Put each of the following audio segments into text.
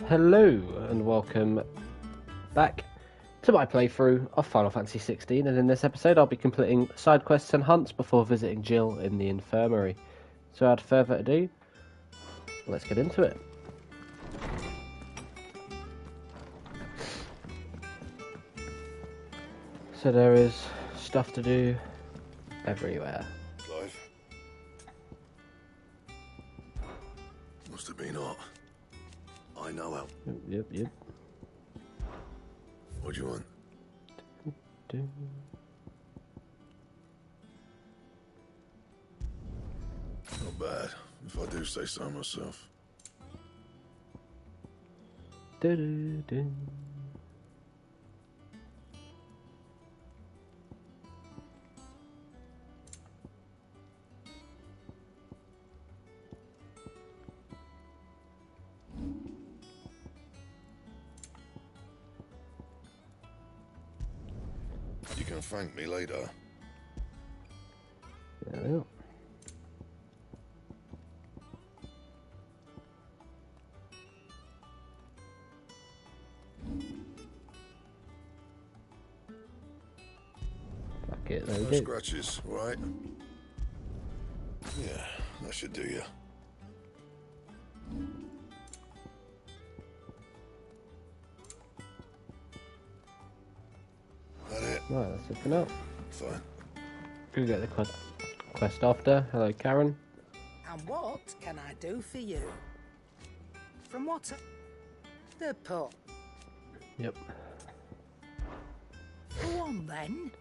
Hello and welcome back to my playthrough of Final Fantasy XVI, and in this episode I'll be completing side quests and hunts before visiting Jill in the Infirmary. So without further ado, let's get into it. So there is stuff to do everywhere. Clive? Must have been hot. I know how. Yep. What do you want? Not bad, if I do say so myself. You can thank me later. Yeah. Fuck it, there we No go. scratches, right? Yeah, that should do you. That it? Right, that's it for now. Fine. Go get the quest after. Hello, Karen. And what can I do for you? From what? The pub. Yep. Go on then.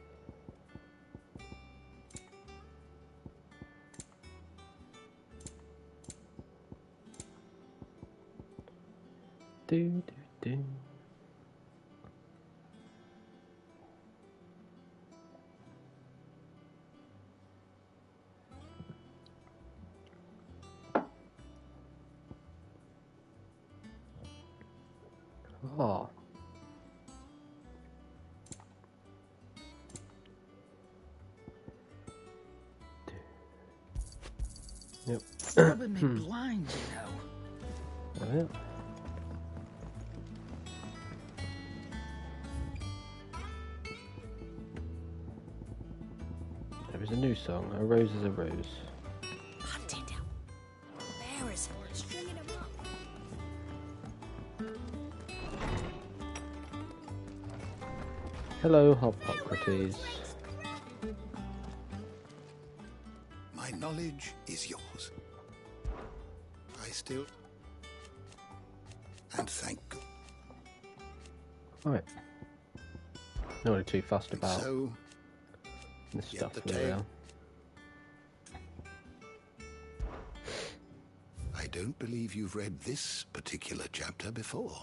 Do. Oh. Yep. Rubbing me blind, you know. Oh, yeah. There is a new song. A rose is a rose. Hunted. There is stringing him up. Hello, Hippocrates. My knowledge is yours. I still... And thank God. Alright. Not really too fussed about So, this yet stuff the really. tale. I don't believe you've read this particular chapter before.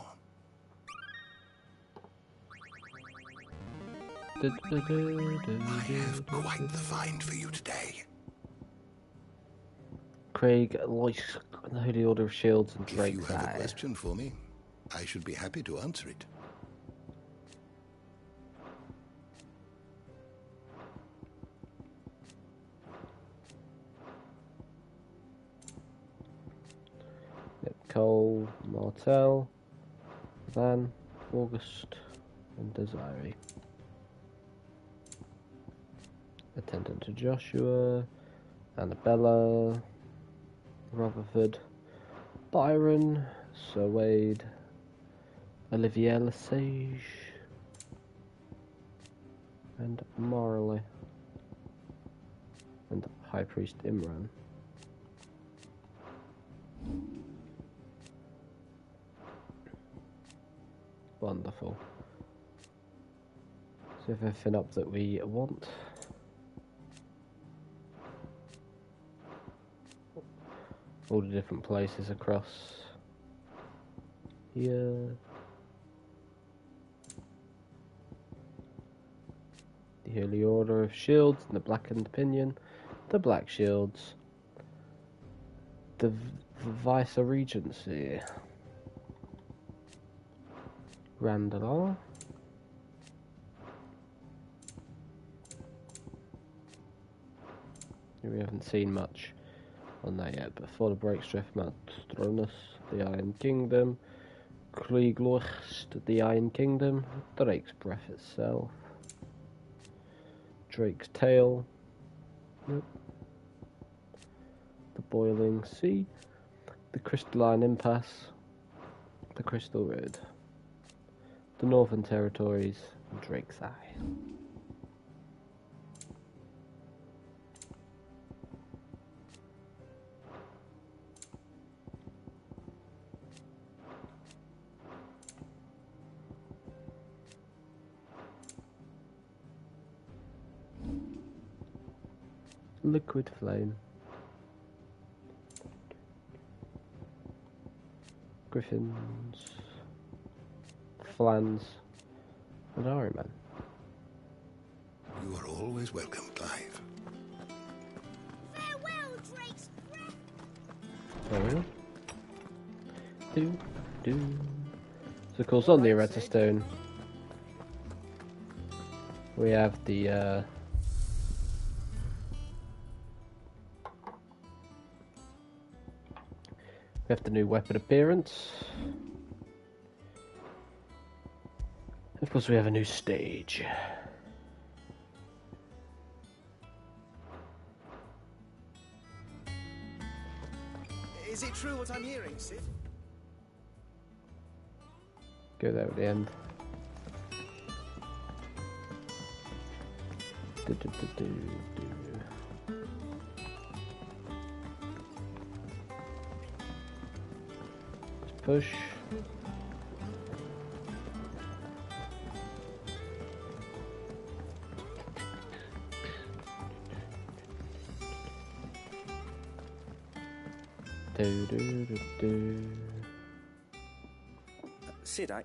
I have quite the find for you today. Craig likes the Holy Order of Shields and If you Drake's have a Eye. question for me, I should be happy to answer it. Yep, Cole, Martel, Van, August, and Desiree. Attendant to Joshua, Annabella, Rutherford, Byron, Sir Wade, Olivier Lesage, and Morley, and High Priest Imran. Wonderful. So everything up that we want. All the different places across here. The Holy Order of Shields and the Blackened Pinion, the Black Shields, the Vice Regency, Randall. We haven't seen much on that yet. Before the break, Mount Stronus, the Iron Kingdom, Krieglucht, the Iron Kingdom, Drake's Breath itself, Drake's Tail, nope. The Boiling Sea, the Crystalline Impasse, the Crystal Road, the Northern Territories, and Drake's Eye. Liquid Flame, Griffins, Flans, and Ironman. You are always welcome, Clive. Farewell, Drake's Breath. There we go. So of course on the Eretta Stone we have the new weapon appearance. Of course we have a new stage. Is it true what I'm hearing, Sid? Go there at the end. Let's push. Sid, I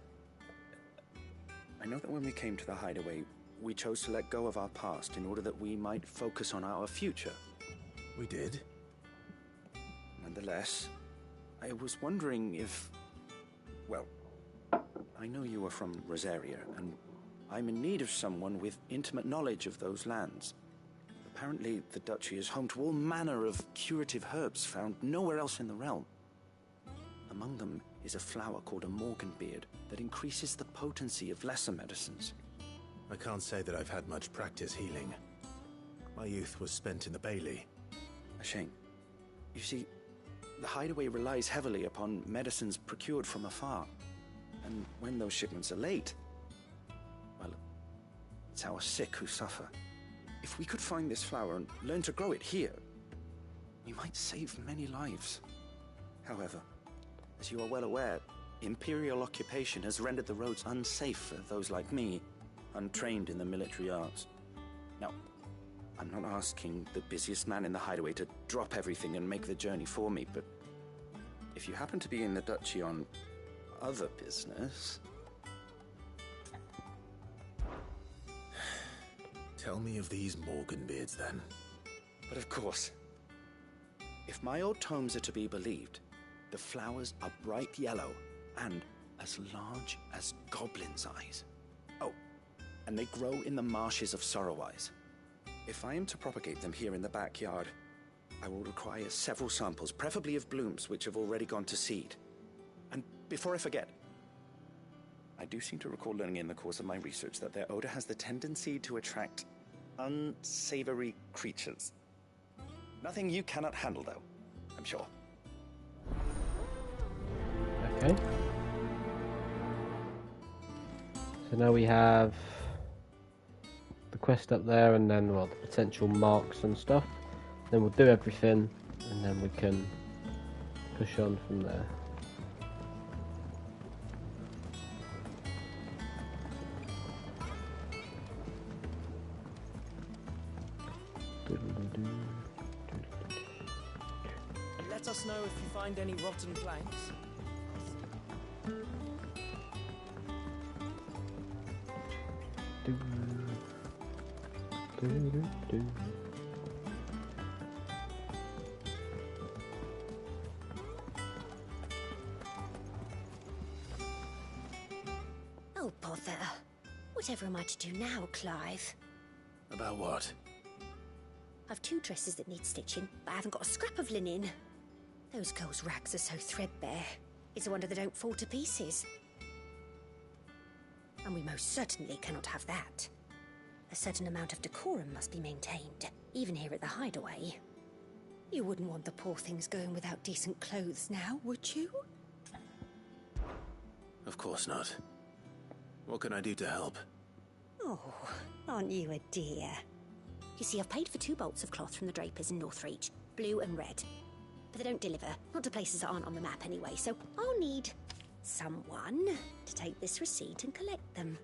know that when we came to the hideaway, we chose to let go of our past in order that we might focus on our future. We did. Nonetheless, I was wondering if... Well, I know you are from Rosaria, and I'm in need of someone with intimate knowledge of those lands. Apparently, the duchy is home to all manner of curative herbs found nowhere else in the realm. Among them is a flower called a morganbeard that increases the potency of lesser medicines. I can't say that I've had much practice healing. My youth was spent in the Bailey. A shame. You see, the hideaway relies heavily upon medicines procured from afar. And when those shipments are late, well, it's our sick who suffer. If we could find this flower and learn to grow it here, we might save many lives. However, as you are well aware, Imperial occupation has rendered the roads unsafe for those like me, untrained in the military arts. Now, I'm not asking the busiest man in the hideaway to drop everything and make the journey for me, but if you happen to be in the duchy on other business... Tell me of these Morganbeards, then. But of course, if my old tomes are to be believed, the flowers are bright yellow and as large as goblins' eyes. Oh, and they grow in the marshes of Sorrowwise. If I am to propagate them here in the backyard, I will require several samples, preferably of blooms which have already gone to seed. And before I forget, I do seem to recall learning in the course of my research that their odor has the tendency to attract unsavory creatures. Nothing you cannot handle, though, I'm sure. Okay. So now we have the quest up there, and then, well, the potential marks and stuff. Then we'll do everything, and then we can push on from there. Let us know if you find any rotten planks. Oh, bother. Whatever am I to do now, Clive? About what? I've 2 dresses that need stitching, but I haven't got a scrap of linen. Those girls' rags are so threadbare. It's a wonder they don't fall to pieces. And we most certainly cannot have that. A certain amount of decorum must be maintained, even here at the hideaway. You wouldn't want the poor things going without decent clothes now, would you? Of course not. What can I do to help? Oh, aren't you a dear? You see, I've paid for 2 bolts of cloth from the drapers in Northreach, blue and red. But they don't deliver, not to places that aren't on the map anyway, so I'll need someone to take this receipt and collect them.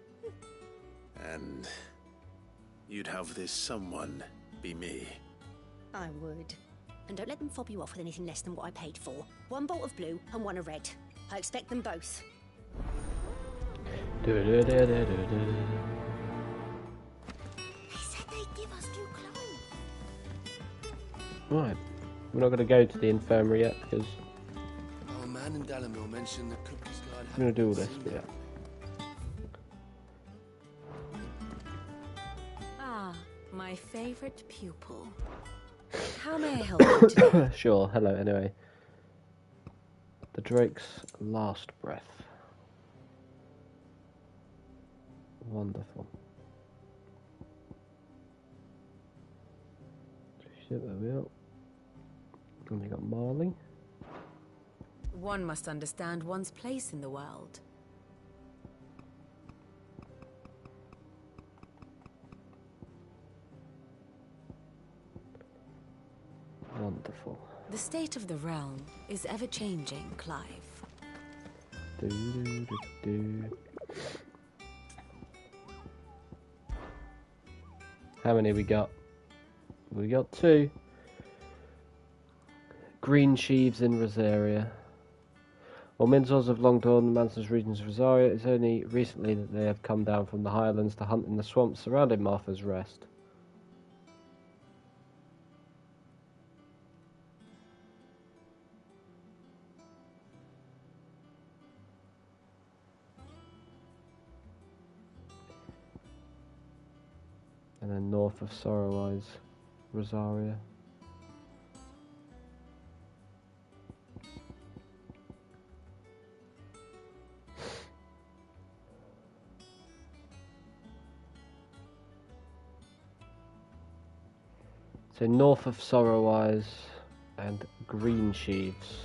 And you'd have this someone be me. I would. And don't let them fob you off with anything less than what I paid for. 1 bolt of blue and 1 of red. I expect them both. Do. They said they'd give us new clothes. Right. We're not going to go to the infirmary yet because Our man in Dalamil mentioned the Cookie's Guide. I'm going to do all this. But yeah. Ah, my favorite pupil. How may I help you today? Sure. Hello. Anyway, the Drake's last breath. Wonderful. Shit, there we are. And we got Marley. One must understand one's place in the world. Wonderful. The state of the realm is ever-changing, Clive. Do. How many we got? We got 2. Green sheaves in Rosaria. While Minzors have long dwelled in the mountainous regions of Rosaria, it's only recently that they have come down from the highlands to hunt in the swamps surrounding Martha's Rest. And then north of Sorroweyes, Rosaria. So north of Sorroweyes and Green Sheaves.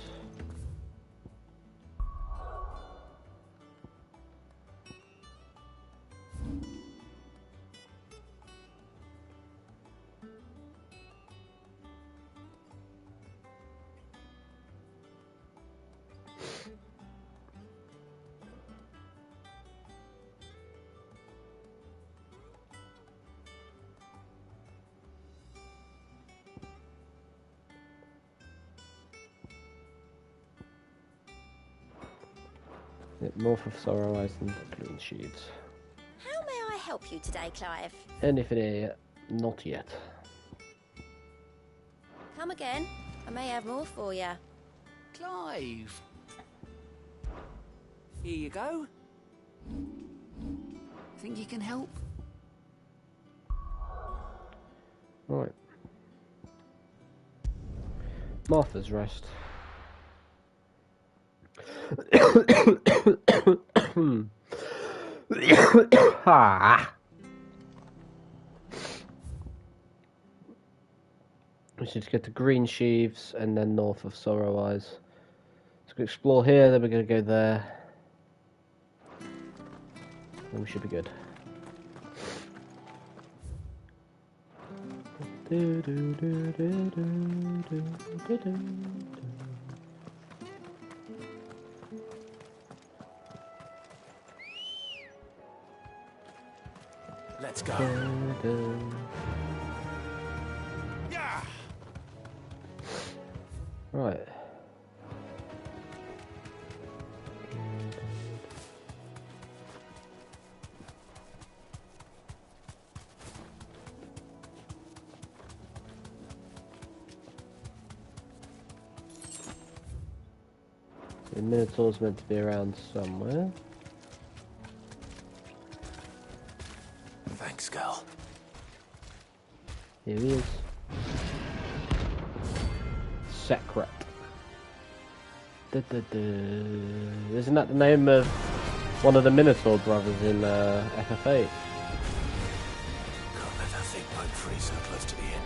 Yep, north of Sorroweyes and Green Sheaves. How may I help you today, Clive? Anything here yet? Not yet. Come again. I may have more for you. Clive! Here you go. Think you can help? Right. Martha's Rest. Ah. We should get to Green Sheaves and then north of Sorroweyes. Let's go explore here, then we're going to go there. Then we should be good. Let's go. Yeah. Right. The Minotaur's meant to be around somewhere. Thanks, girl. Here he is. Secret. Isn't that the name of one of the Minotaur brothers in FF8? Can't let that thing pipe free so close to the inn.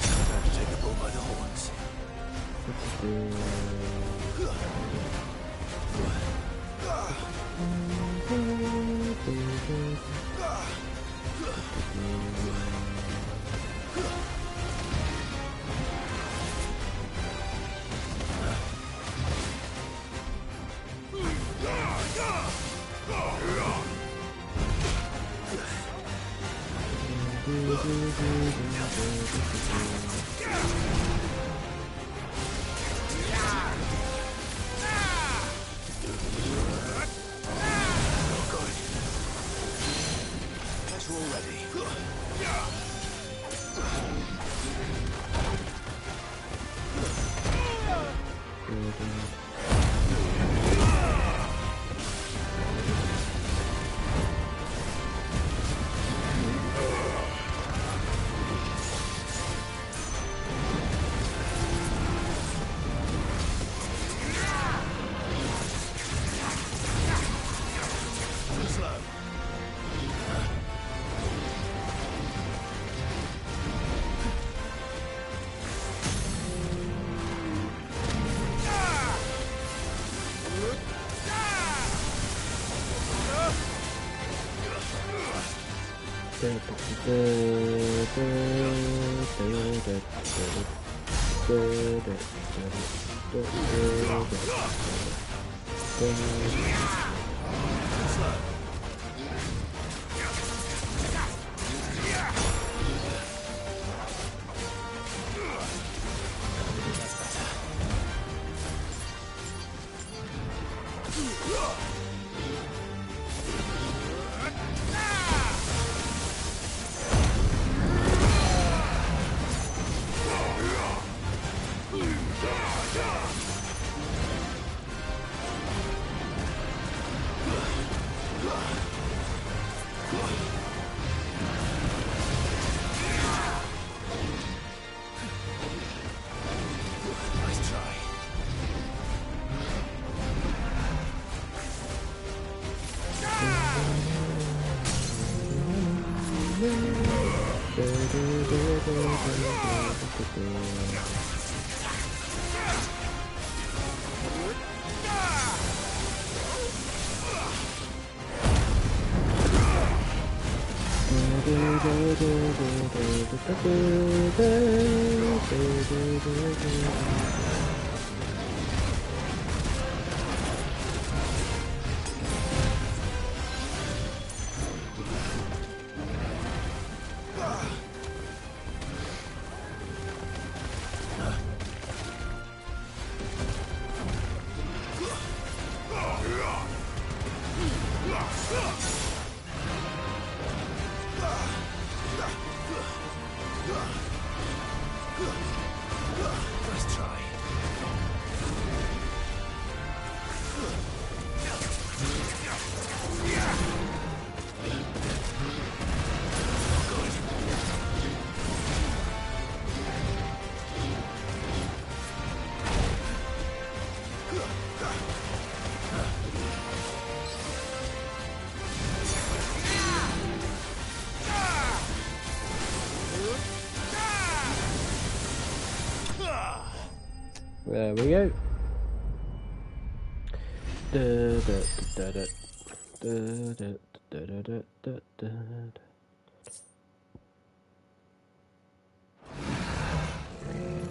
Time to take the bull by the horns. There we go.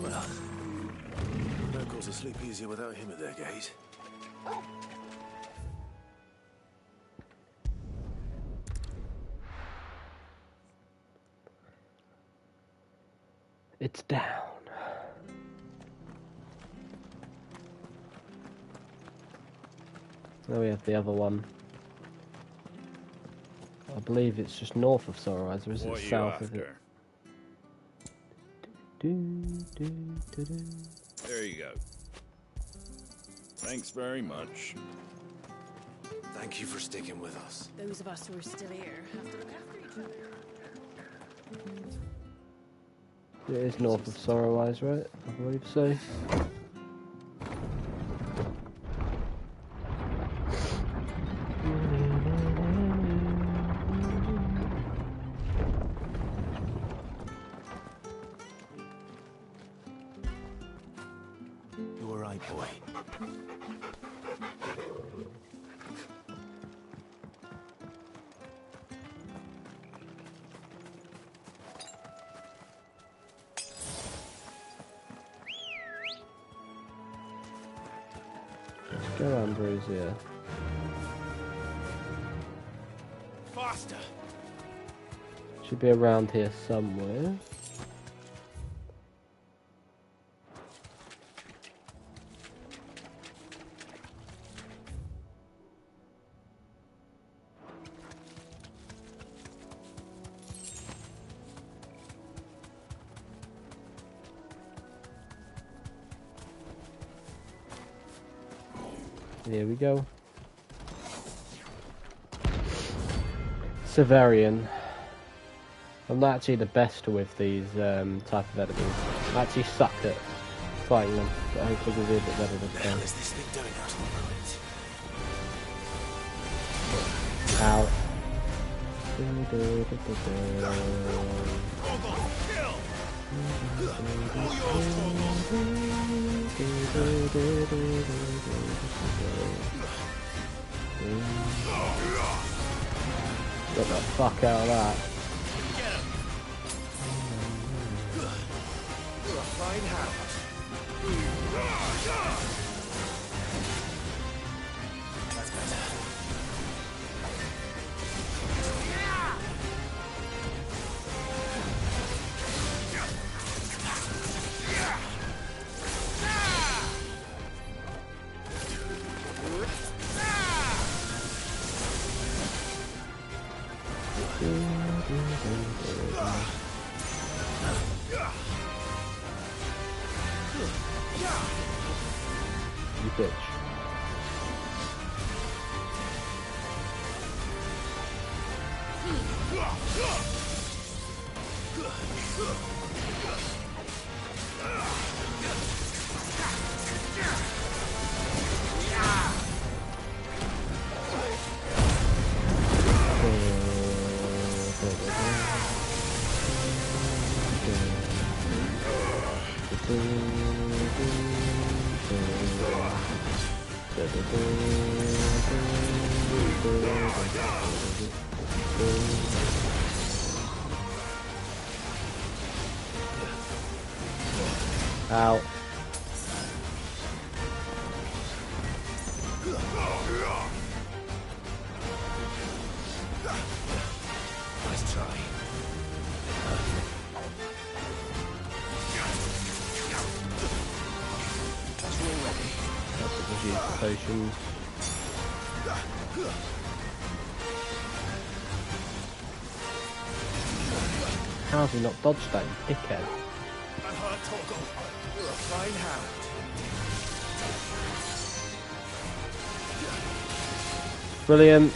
Well, no cause to sleep easier without him at their gate. It's down. Now we have the other one. I believe it's just north of Sorrowize, or is it south of it? There you go. Thanks very much. Thank you for sticking with us. Those of us who are still here have to look after each other. It is north of Sorrowize, right? I believe so. Let's go Ambrose here. Faster! Should be around here somewhere. Here we go. Severian. I'm not actually the best with these type of enemies. I actually suck at fighting them, but hopefully we'll be a bit better this What the hell time. is this thing doing out in the ruins? Ow. Torgal, kill! All yours, Get the fuck out of that. Get him! You're a fine hound. That's better. You bitch. Ow. Nice try. That's all ready. That's what was used for potions. How have you not dodged that, you dickhead? I'm hurt, Torgal. You're a fine hound. Brilliant.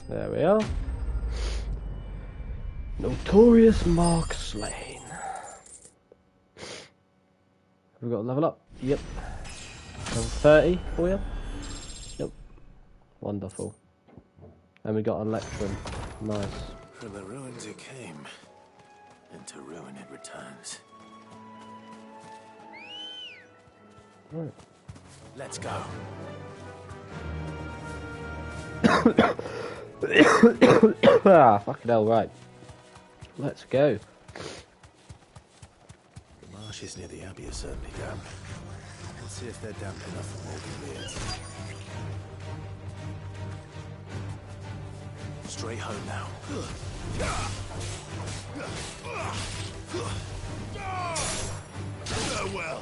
There we are. Notorious Mark slain. Have we got a level up? Yep. Level 30 for you? Yep. Wonderful. And we got an Electrum. Nice. From the ruins it came, and to ruin it returns. Right. Let's go. Ah, fucking hell, right. Let's go. The marshes near the abbey are certainly damp. Let's see if they're damp enough for mortal beards. Straight home now. Farewell.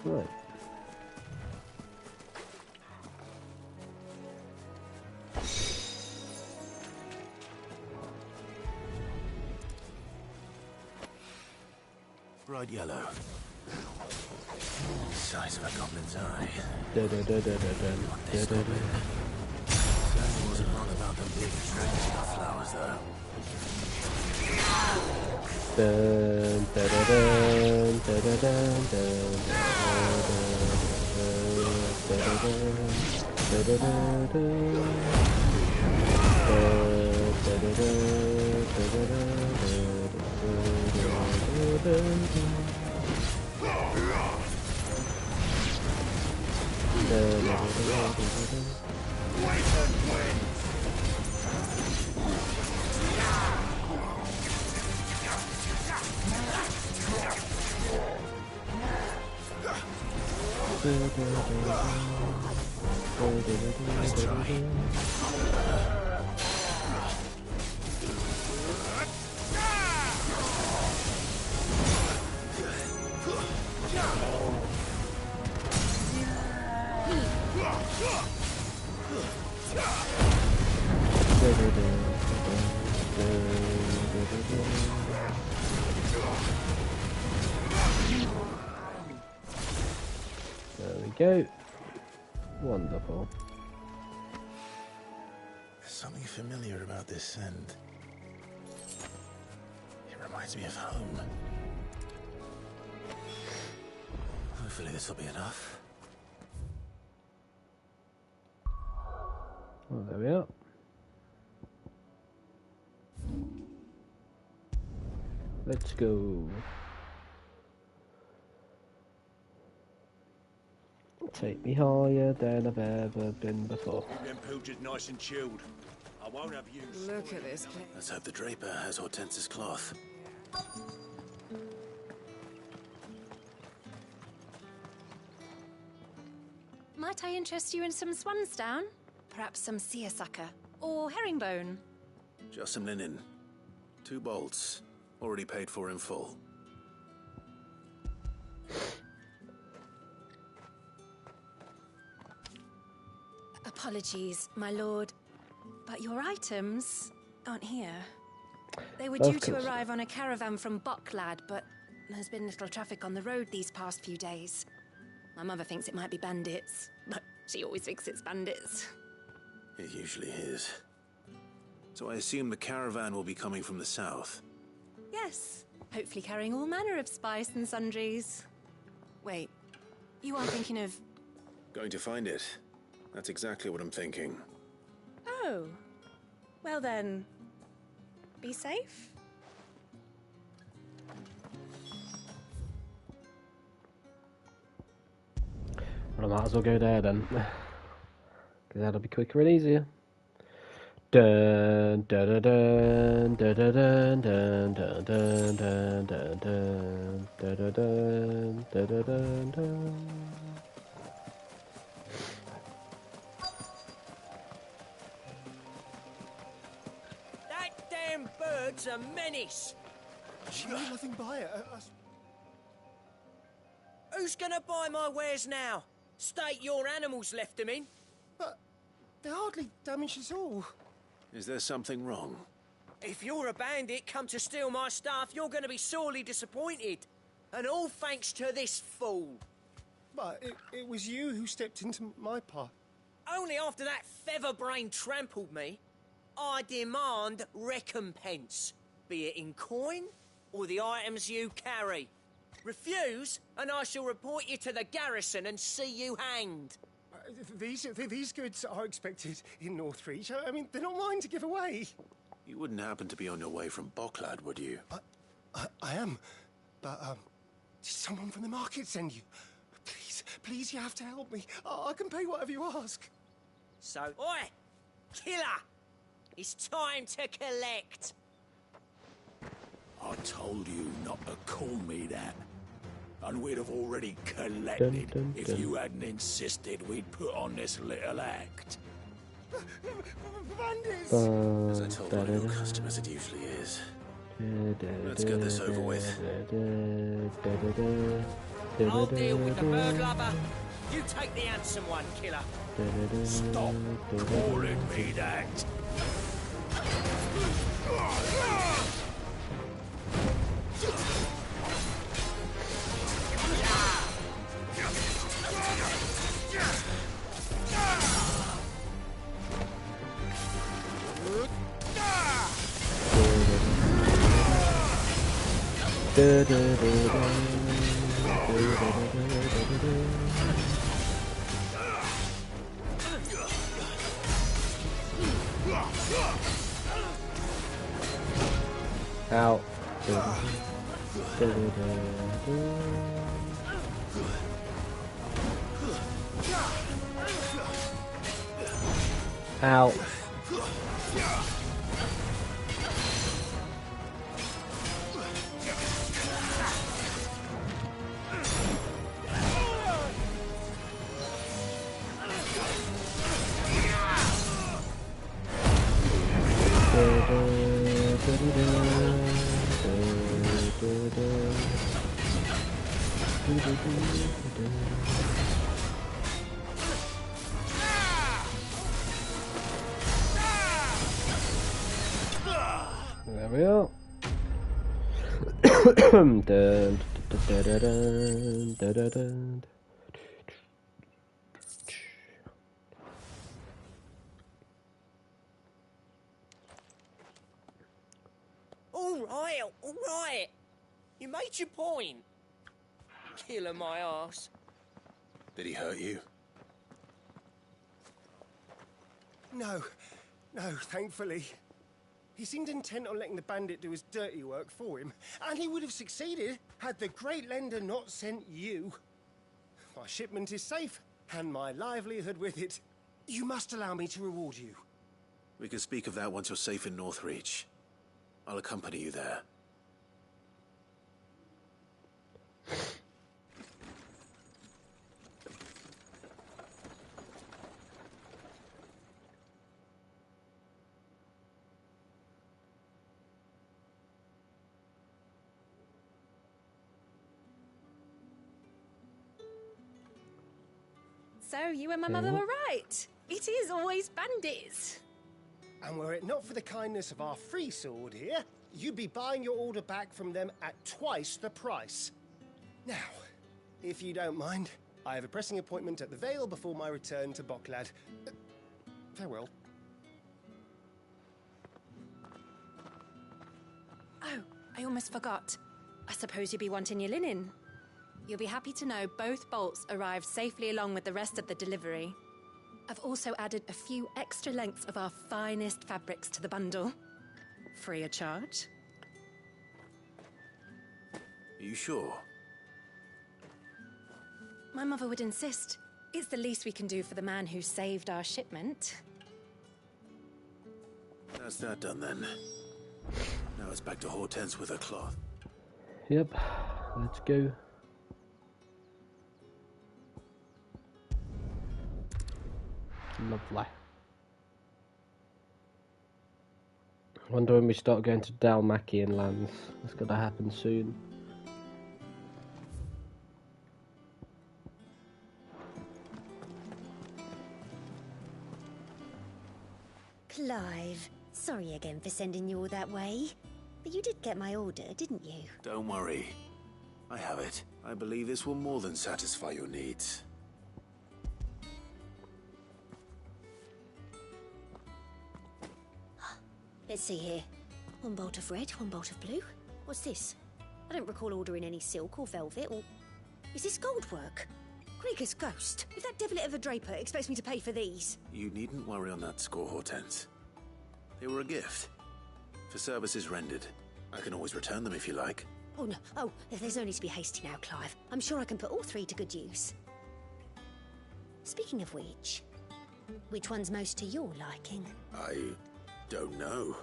Right. Bright yellow. Size of a goblin's eye. Certainly wasn't wrong about them being attracted to flowers, though. Dun, da, da, dun, da, da, dun, dun, da, da, da, da, da, da, Nice try. There we go. Wonderful. There's something familiar about this scent. It reminds me of home. Hopefully this will be enough. Well, there we are. Let's go. Take me higher than I've ever been before. Them pilchards nice and chilled. I won't have you. Look at this place. Let's hope the draper has Hortense's cloth. Might I interest you in some swansdown? Perhaps some seersucker or herringbone? Just some linen. 2 bolts. Already paid for in full. Apologies, my lord, but your items aren't here. They were Of due to course. arrive on a caravan from Bucklad, but there's been little traffic on the road these past few days. My mother thinks it might be bandits, but she always thinks it's bandits. It usually is. So I assume the caravan will be coming from the south. Yes, hopefully carrying all manner of spice and sundries. Wait, you aren't thinking of... Going to find it. That's exactly what I'm thinking. Oh, well then, be safe. Well, I might as well go there then. Because that'll be quicker and easier. Dun dun dun dun dun dun dun dun dun dun dun dun dun dun dun dun dun dun. That damn bird's a menace. She made nothing by it. Who's gonna buy my wares now? State your animals left them in. But they hardly damaged us all. Is there something wrong? If you're a bandit come to steal my stuff, you're gonna be sorely disappointed. And all thanks to this fool. But it was you who stepped into my path. Only after that feather-brain trampled me, I demand recompense. Be it in coin or the items you carry. Refuse, and I shall report you to the garrison and see you hanged. These goods are expected in Northreach. I mean, they're not mine to give away. You wouldn't happen to be on your way from Bocklad, would you? I am, but, did someone from the market send you? Please, you have to help me. I can pay whatever you ask. So, oi! Killer! It's time to collect! I told you not to call me that. And we'd have already collected if you hadn't insisted we'd put on this little act. Bandits! As I told one of your customers, it usually is. Let's get this over with. I'll deal with the bird lover. You take the handsome one, killer. Stop calling me that. Out. Out. There we are. Dun, dun, dun, dun, dun, dun, dun. All right. You made your point. Killer my ass. Did he hurt you? No, thankfully. He seemed intent on letting the bandit do his dirty work for him, and he would have succeeded had the Great Lender not sent you. My shipment is safe, and my livelihood with it. You must allow me to reward you. We can speak of that once you're safe in Northreach. I'll accompany you there. So, you and my mother were right. It is always bandits. And were it not for the kindness of our free sword here, you'd be buying your order back from them at twice the price. Now, if you don't mind, I have a pressing appointment at the Vale before my return to Bocklad. Farewell. Oh, I almost forgot. I suppose you'll be wanting your linen. You'll be happy to know both bolts arrived safely along with the rest of the delivery. I've also added a few extra lengths of our finest fabrics to the bundle. Free of charge. Are you sure? My mother would insist. It's the least we can do for the man who saved our shipment. That's that done then. Now it's back to Hortense with her cloth. Yep, let's go. Lovely. I wonder when we start going to Dalmacian lands. That's going to happen soon. Clive, sorry again for sending you all that way. But you did get my order, didn't you? Don't worry. I have it. I believe this will more than satisfy your needs. Let's see here. One bolt of red, one bolt of blue. What's this? I don't recall ordering any silk or velvet, or... Is this gold work? Krieger's ghost. If that devilet of a draper expects me to pay for these... You needn't worry on that score, Hortense. They were a gift. For services rendered. I can always return them if you like. Oh, no. Oh, there's no need to be hasty now, Clive. I'm sure I can put all 3 to good use. Speaking of which one's most to your liking? I don't know.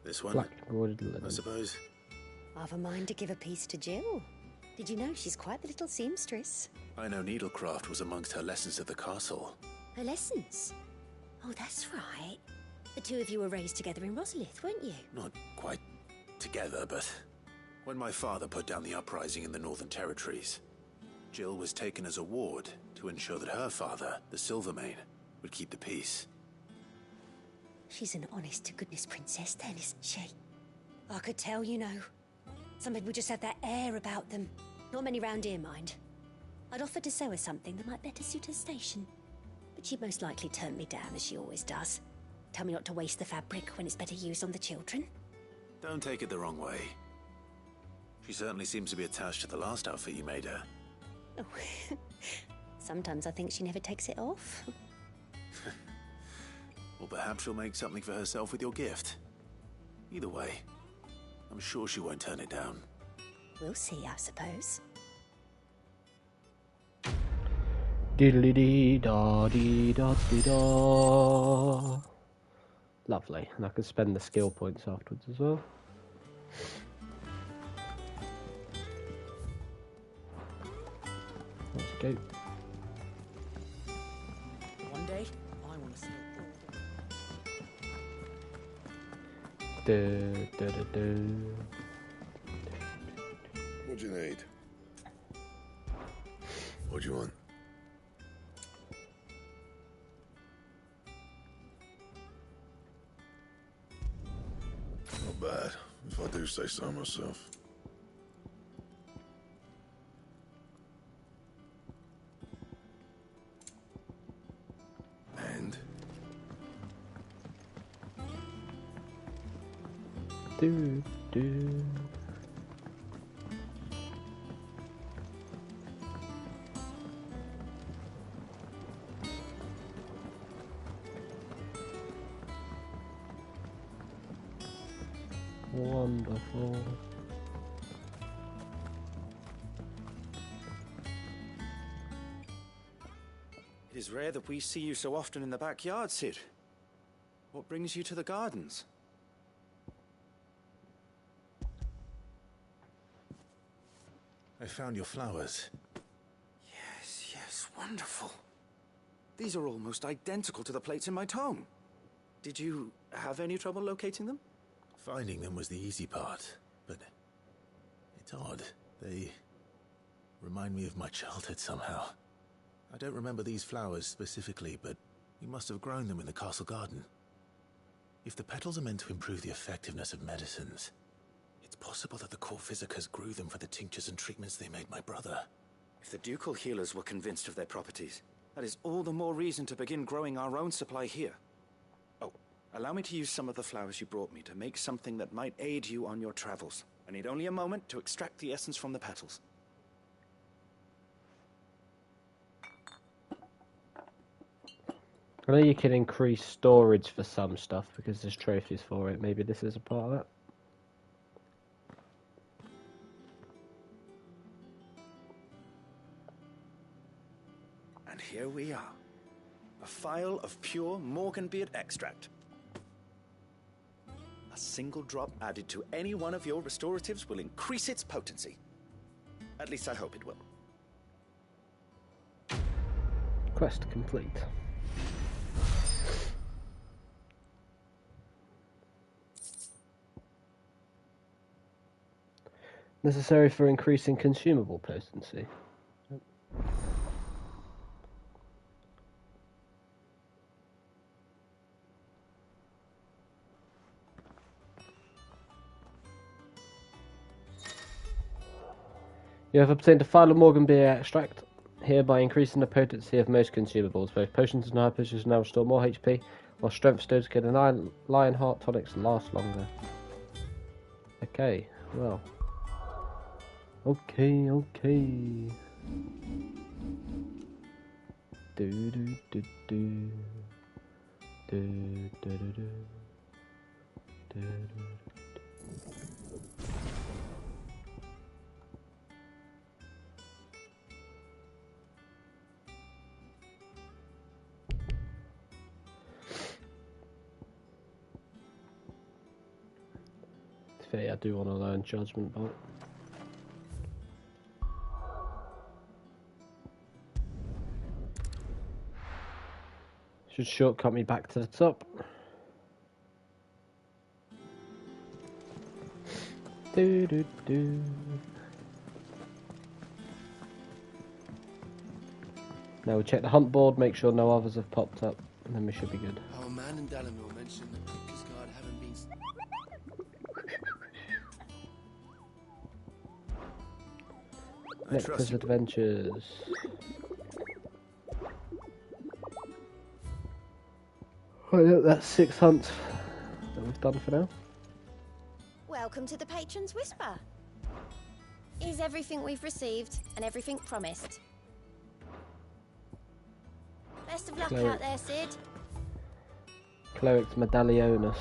This one, Black embroidered linen. I suppose. I've a mind to give a piece to Jill. Did you know she's quite the little seamstress? I know needlecraft was amongst her lessons at the castle. Her lessons? Oh, that's right. The 2 of you were raised together in Rosalith, weren't you? Not quite together, but when my father put down the uprising in the Northern Territories, Jill was taken as a ward to ensure that her father, the Silvermane, would keep the peace. She's an honest-to-goodness princess then, isn't she? I could tell, you know. Some people just have that air about them. Not many round here, mind. I'd offered to sew her something that might better suit her station. But she'd most likely turn me down, as she always does. Tell me not to waste the fabric when it's better used on the children. Don't take it the wrong way. She certainly seems to be attached to the last outfit you made her. Oh, sometimes I think she never takes it off. Or perhaps she'll make something for herself with your gift. Either way, I'm sure she won't turn it down. We'll see, I suppose. Diddly dee da dee da dee da. Lovely, and I can spend the skill points afterwards as well. Let's go. One day, I want to see What'd you need? What'd you want? Not bad, if I do say so myself. And? Do. Wonderful. It is rare that we see you so often in the backyard, Sid. What brings you to the gardens? I found your flowers. Yes, wonderful. These are almost identical to the plates in my tome. Did you have any trouble locating them? Finding them was the easy part, but it's odd. They remind me of my childhood somehow. I don't remember these flowers specifically, but you must have grown them in the castle garden. If the petals are meant to improve the effectiveness of medicines, it's possible that the court physicers grew them for the tinctures and treatments they made my brother. If the ducal healers were convinced of their properties, that is all the more reason to begin growing our own supply here. Oh, allow me to use some of the flowers you brought me to make something that might aid you on your travels. I need only a moment to extract the essence from the petals. I know you can increase storage for some stuff because there's trophies for it. Maybe this is a part of that. And here we are. A phial of pure Morganbeard extract. A single drop added to any one of your restoratives will increase its potency. At least I hope it will. Quest complete. Necessary for increasing consumable potency. You have obtained a phial of Morganbeer extract, hereby increasing the potency of most consumables. Both potions and high potions now restore more HP, while strength stones and lion heart tonics last longer. Okay, well. Okay. Do do do do. Do do do do. Do do. I do want to learn Judgment Bolt. Should shortcut me back to the top. Do do do. Now we'll check the hunt board, make sure no others have popped up, and then we should be good. Our man in Dalamil mentioned that Cooper's Guard haven't been. Nectar's Adventures. Right, look, that's 6 hunts that we've done for now. Welcome to the Patron's Whisper. Is everything we've received and everything promised? Best of luck out there, Sid. Cleric's Medallionus.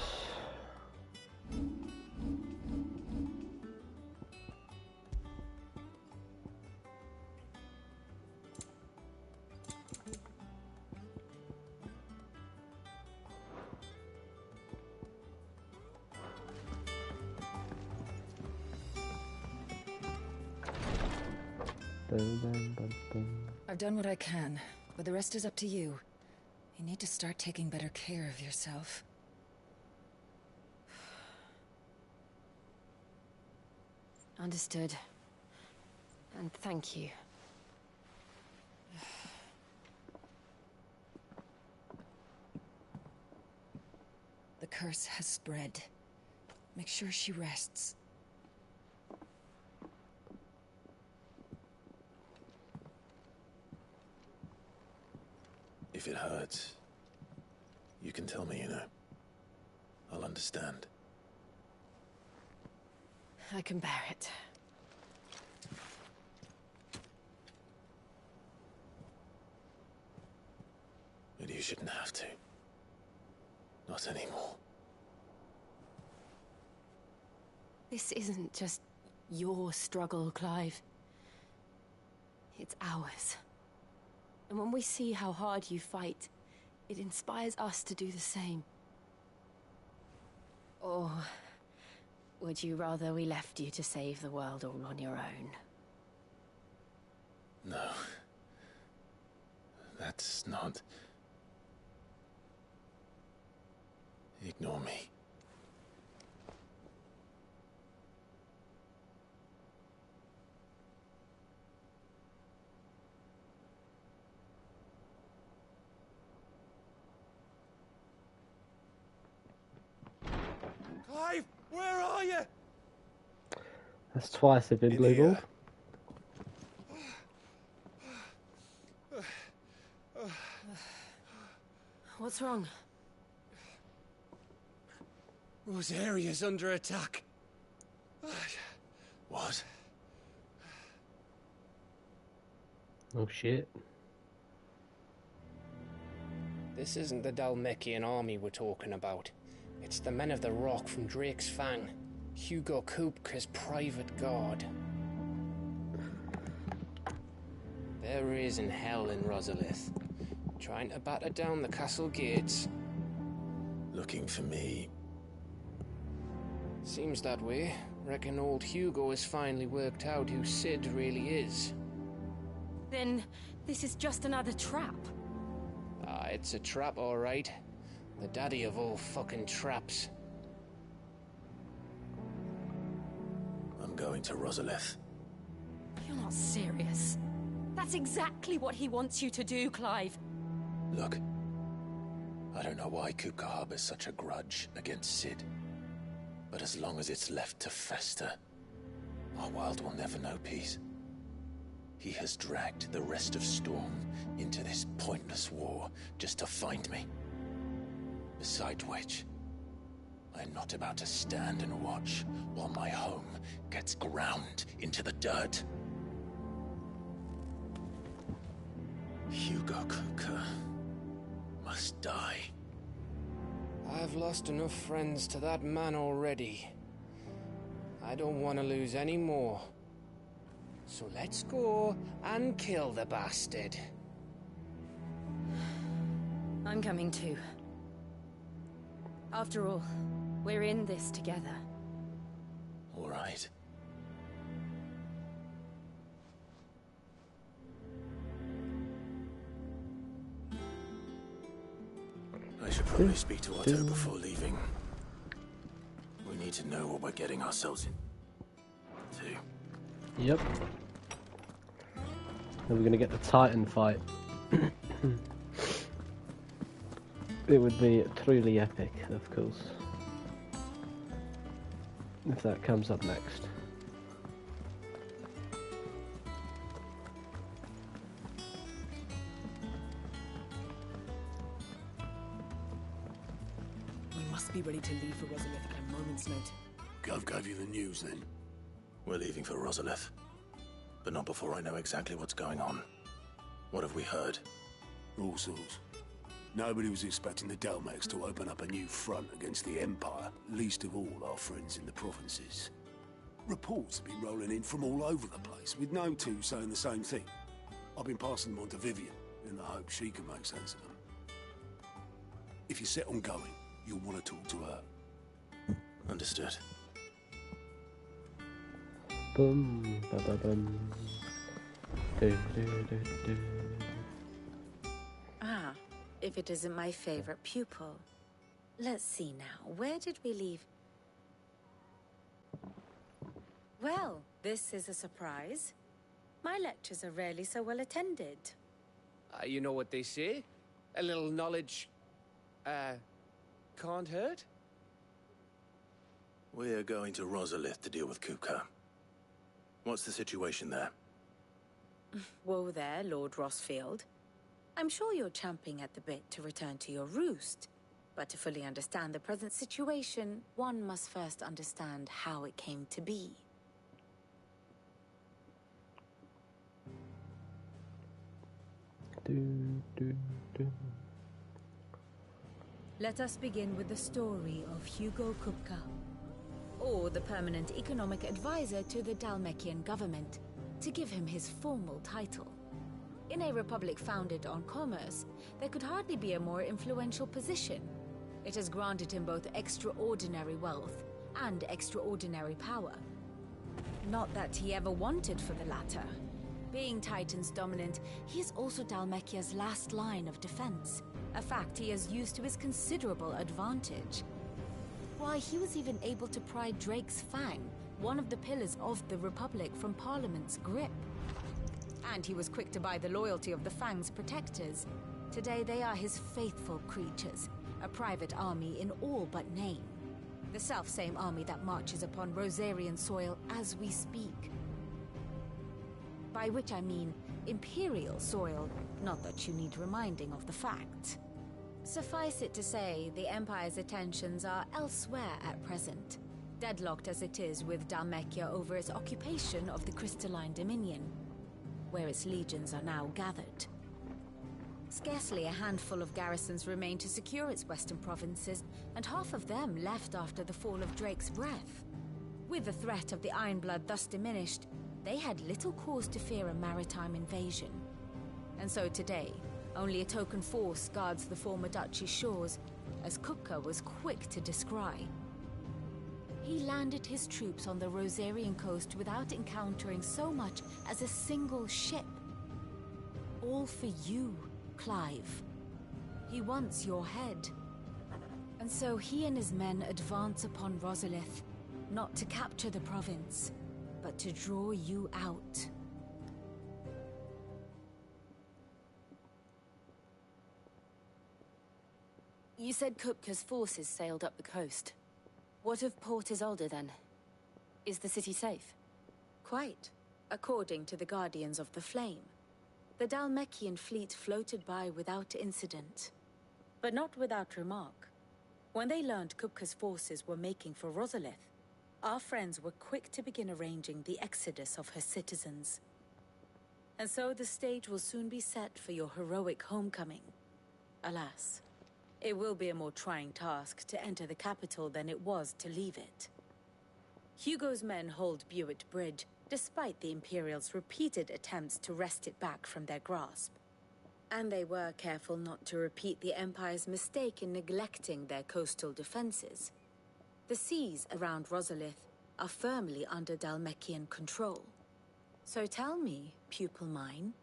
I've done what I can, but the rest is up to you. You need to start taking better care of yourself. Understood. And thank you. The curse has spread. Make sure she rests. If it hurts, you can tell me, you know. I'll understand. I can bear it. But you shouldn't have to. Not anymore. This isn't just your struggle, Clive. It's ours. And when we see how hard you fight, it inspires us to do the same. Or would you rather we left you to save the world all on your own? No. That's not... Ignore me. Clive, where are you? That's twice they've been blue balled. What's wrong? Rosaria's under attack. What? Oh shit. This isn't the Dalmekian army we're talking about. It's the men of the Rock from Drake's Fang. Hugo Kupka's private guard. There is in hell in Rosalith, trying to batter down the castle gates. Looking for me? Seems that way. Reckon old Hugo has finally worked out who Sid really is. Then this is just another trap. Ah, it's a trap, all right. The daddy of all fucking traps. I'm going to Rosalith. You're not serious. That's exactly what he wants you to do, Clive. Look, I don't know why Kupka harbors such a grudge against Sid. But as long as it's left to fester, our world will never know peace. He has dragged the rest of Storm into this pointless war just to find me. Besides which, I am not about to stand and watch while my home gets ground into the dirt. Hugo Kupka must die. I've lost enough friends to that man already. I don't want to lose any more. So let's go and kill the bastard. I'm coming too. After all, we're in this together. All right. I should probably speak to Otto before leaving. We need to know what we're getting ourselves into. Yep. And we're gonna get the Titan fight. It would be truly epic, of course. If that comes up next. We must be ready to leave for Rosalith at a moment's notice. Gov gave you the news then? We're leaving for Rosalith. But not before I know exactly what's going on. What have we heard? All sorts. Nobody was expecting the Dalmex to open up a new front against the Empire, least of all our friends in the provinces. Reports have been rolling in from all over the place, with no two saying the same thing. I've been passing them on to Vivian, in the hope she can make sense of them. If you're set on going, you'll want to talk to her. Understood. Boom, ba ba bum. Do, do, do, do. Ah, if it isn't my favorite pupil. Let's see now, where did we leave? Well, this is a surprise. My lectures are rarely so well attended. You know what they say? A little knowledge, can't hurt? We're going to Rosalith to deal with Kupka. What's the situation there? Whoa there, Lord Rossfield. I'm sure you're champing at the bit to return to your roost. But to fully understand the present situation, one must first understand how it came to be. Do, do, do. Let us begin with the story of Hugo Kupka, or the permanent economic advisor to the Dalmekian government, to give him his formal title. In a republic founded on commerce, there could hardly be a more influential position. It has granted him both extraordinary wealth and extraordinary power. Not that he ever wanted for the latter. Being Titan's dominant, he is also Dalmekia's last line of defense, a fact he has used to his considerable advantage. Why, he was even able to pry Drake's Fang, one of the pillars of the Republic, from Parliament's grip. And he was quick to buy the loyalty of the Fang's protectors. Today they are his faithful creatures, a private army in all but name. The self-same army that marches upon Rosarian soil as we speak. By which I mean Imperial soil, not that you need reminding of the fact. Suffice it to say, the Empire's attentions are elsewhere at present, deadlocked as it is with Dalmekia over its occupation of the Crystalline Dominion, where its legions are now gathered. Scarcely a handful of garrisons remain to secure its western provinces, and half of them left after the fall of Drake's Breath. With the threat of the Ironblood thus diminished, they had little cause to fear a maritime invasion. And so today, only a token force guards the former duchy's shores, as Kupka was quick to descry. He landed his troops on the Rosarian coast without encountering so much as a single ship. All for you, Clive. He wants your head. And so he and his men advance upon Rosalith, not to capture the province, but to draw you out. You said Kupka's forces sailed up the coast. What of Port Isolde, then? Is the city safe? Quite, according to the Guardians of the Flame. The Dalmekian fleet floated by without incident. But not without remark. When they learned Kupka's forces were making for Rosalith, our friends were quick to begin arranging the exodus of her citizens. And so the stage will soon be set for your heroic homecoming. Alas, it will be a more trying task to enter the capital than it was to leave it. Hugo's men hold Buett Bridge, despite the Imperials' repeated attempts to wrest it back from their grasp. And they were careful not to repeat the Empire's mistake in neglecting their coastal defenses. The seas around Rosalith are firmly under Dhalmekian control. So tell me, pupil mine,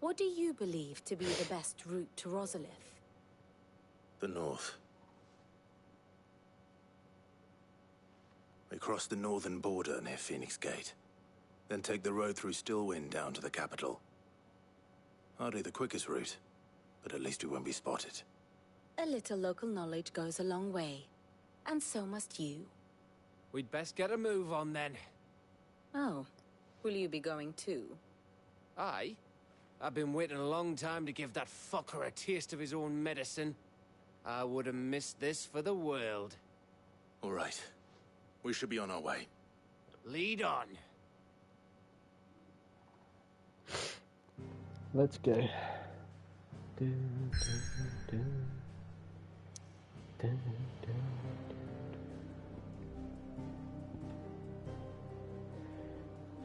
what do you believe to be the best route to Rosalith? The north. We cross the northern border near Phoenix Gate, then take the road through Stillwind down to the capital. Hardly the quickest route, but at least we won't be spotted. A little local knowledge goes a long way, and so must you. We'd best get a move on then. Oh, will you be going too? Aye. I've been waiting a long time to give that fucker a taste of his own medicine. I would have missed this for the world. All right. We should be on our way. Lead on. Let's go.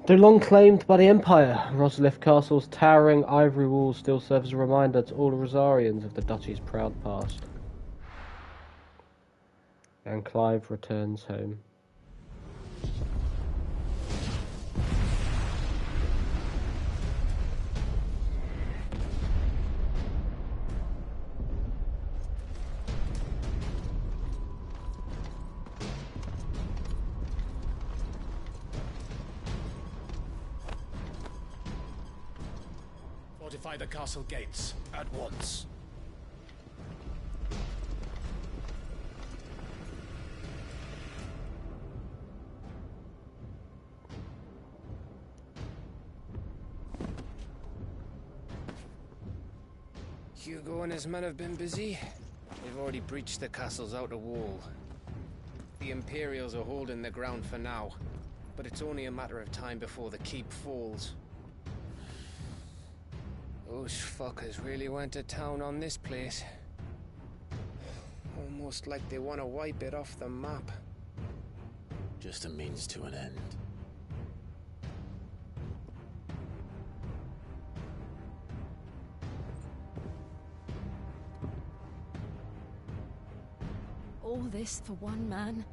Though long claimed by the Empire, Rosalith Castle's towering ivory walls still serve as a reminder to all Rosarians of the Duchy's proud past. And Clive returns home. Fortify the castle gates at once. Hugo and his men have been busy. They've already breached the castle's outer wall. The Imperials are holding the ground for now, but it's only a matter of time before the keep falls. Those fuckers really went to town on this place. Almost like they want to wipe it off the map. Just a means to an end. All this for one man?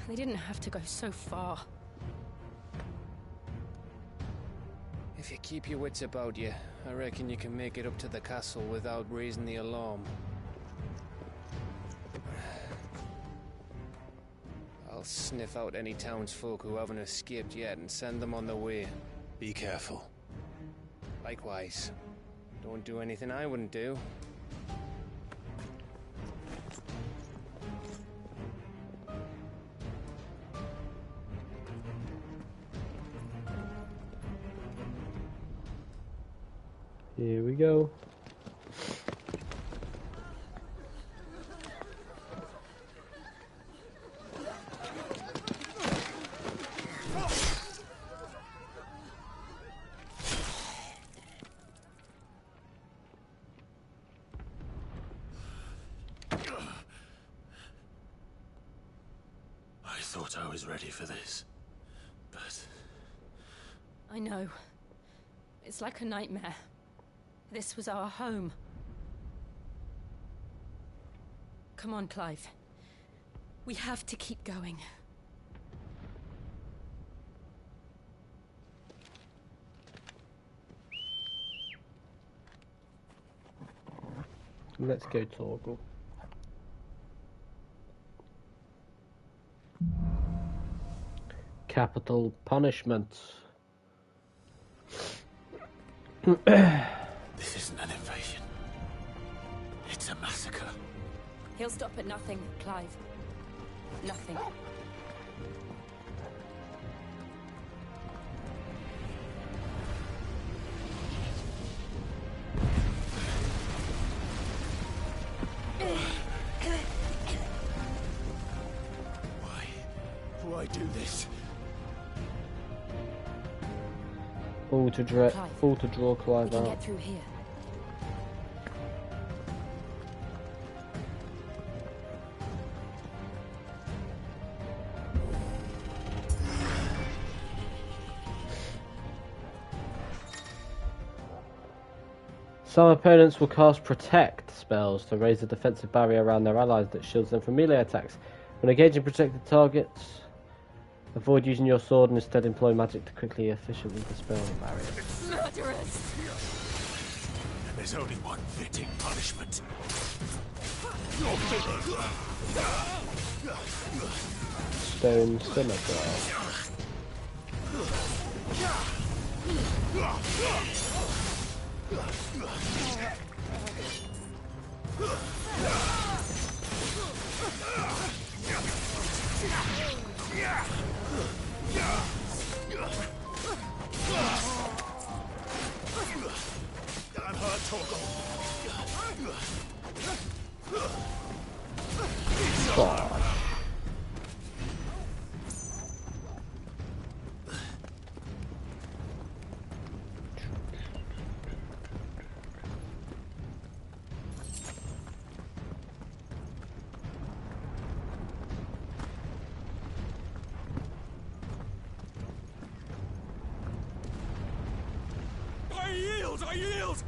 They didn't have to go so far. If you keep your wits about you, I reckon you can make it up to the castle without raising the alarm. I'll sniff out any townsfolk who haven't escaped yet and send them on their way. Be careful. Likewise. Don't do anything I wouldn't do. Here we go. I thought I was ready for this, but... I know. It's like a nightmare. This was our home. Come on, Clive. We have to keep going. Let's go, Torgal. Capital punishment. This isn't an invasion. It's a massacre. He'll stop at nothing, Clive. Nothing. Why do this? All to draw Clive We can out. get through here. Some opponents will cast Protect spells to raise the defensive barrier around their allies that shields them from melee attacks. When engaging protected targets, avoid using your sword and instead employ magic to quickly and efficiently dispel the barrier. Murderers! There's only one fitting punishment. Stone Scimitar. I'm hurt, Torgal. I yield! I yield!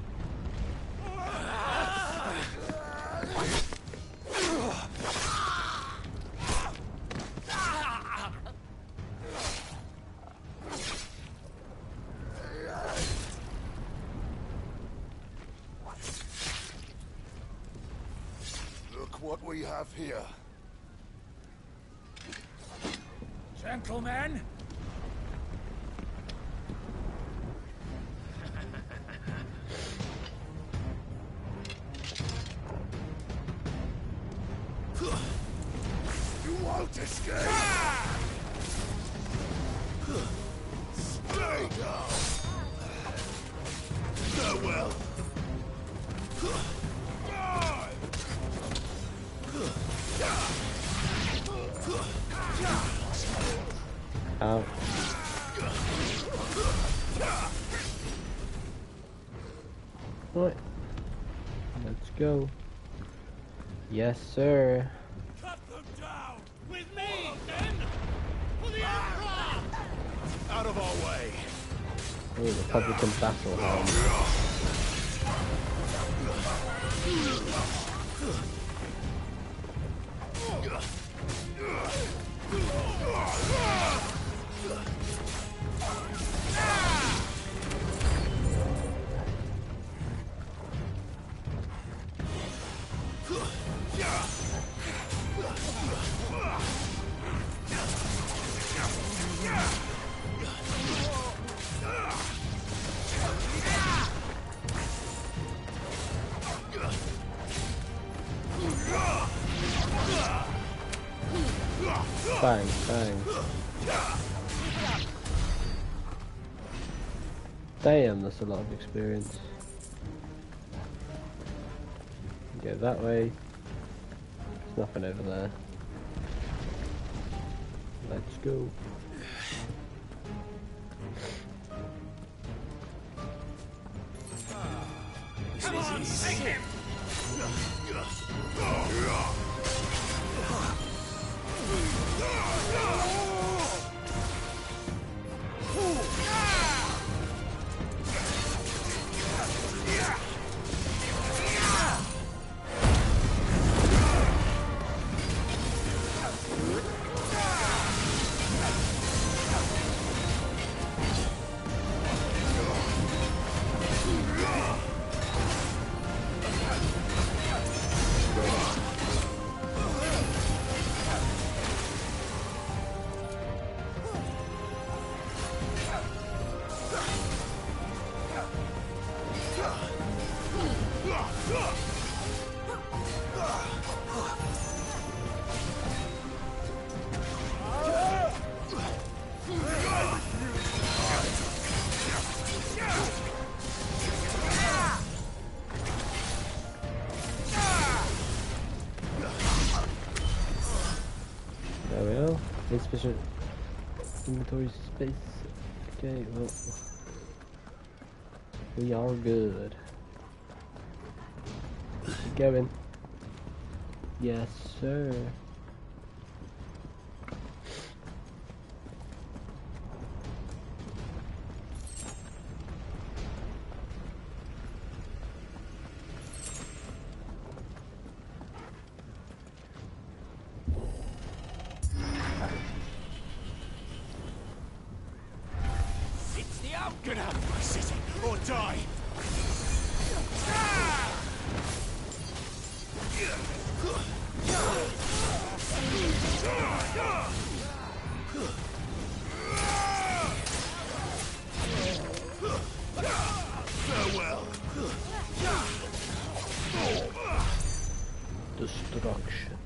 Look what we have here. Gentlemen! You won't escape! Stay down! Farewell! Ow. Right. Let's go. Yes, sir. Cut them down! With me, then! For the Emperor! Out of our way! Ooh, Republican battle helm. Bang, bang. Damn, that's a lot of experience. Go that way. There's nothing over there. Let's go. Come on, take him! There we are. Insufficient inventory space. Okay, well. We are good. Keep going. Yes, sir. It's the out. Get out of my city or die. Farewell. Destruction.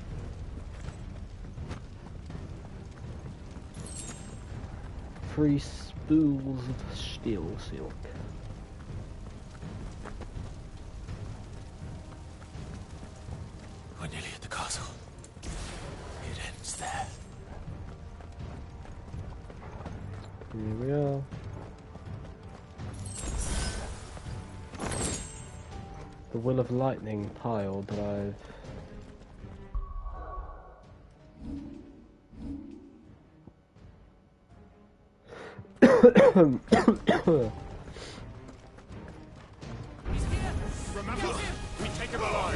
Three spools of steel silk. We're nearly at the castle. It ends there. Here we are. The Will of Lightning tile that I've... Remember, we take him alive.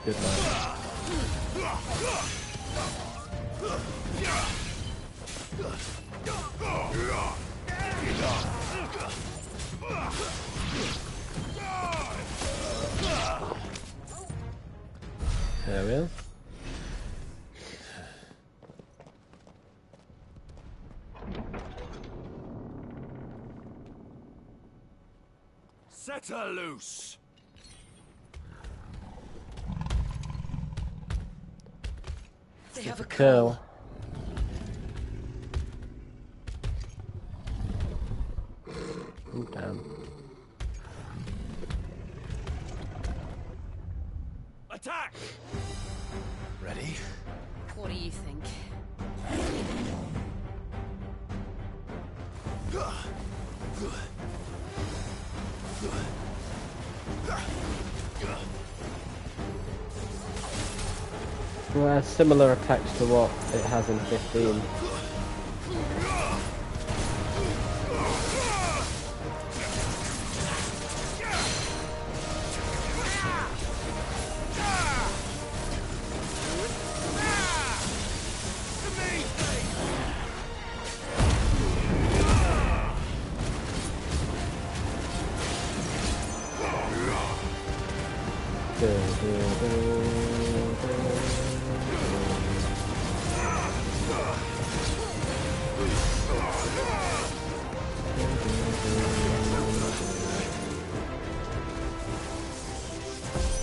Good night. There we are. Set her loose. They have a curl. Oh, damn. Attack! Ready? What do you think? Well, it has similar attacks to what it has in 15.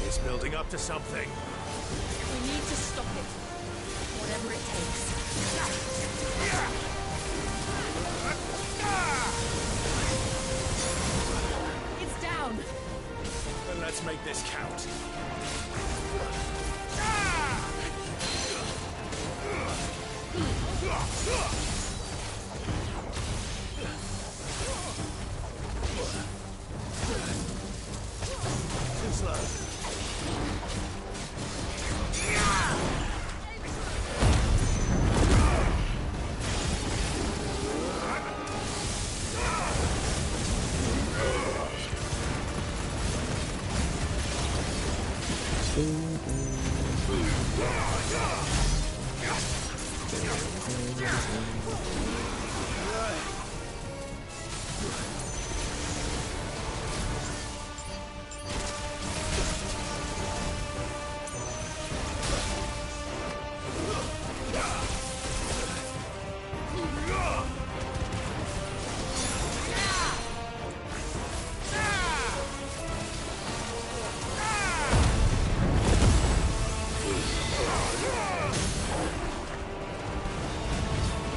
It's building up to something. We need to stop it. Whatever it takes. It's down. Then let's make this count. Too slow.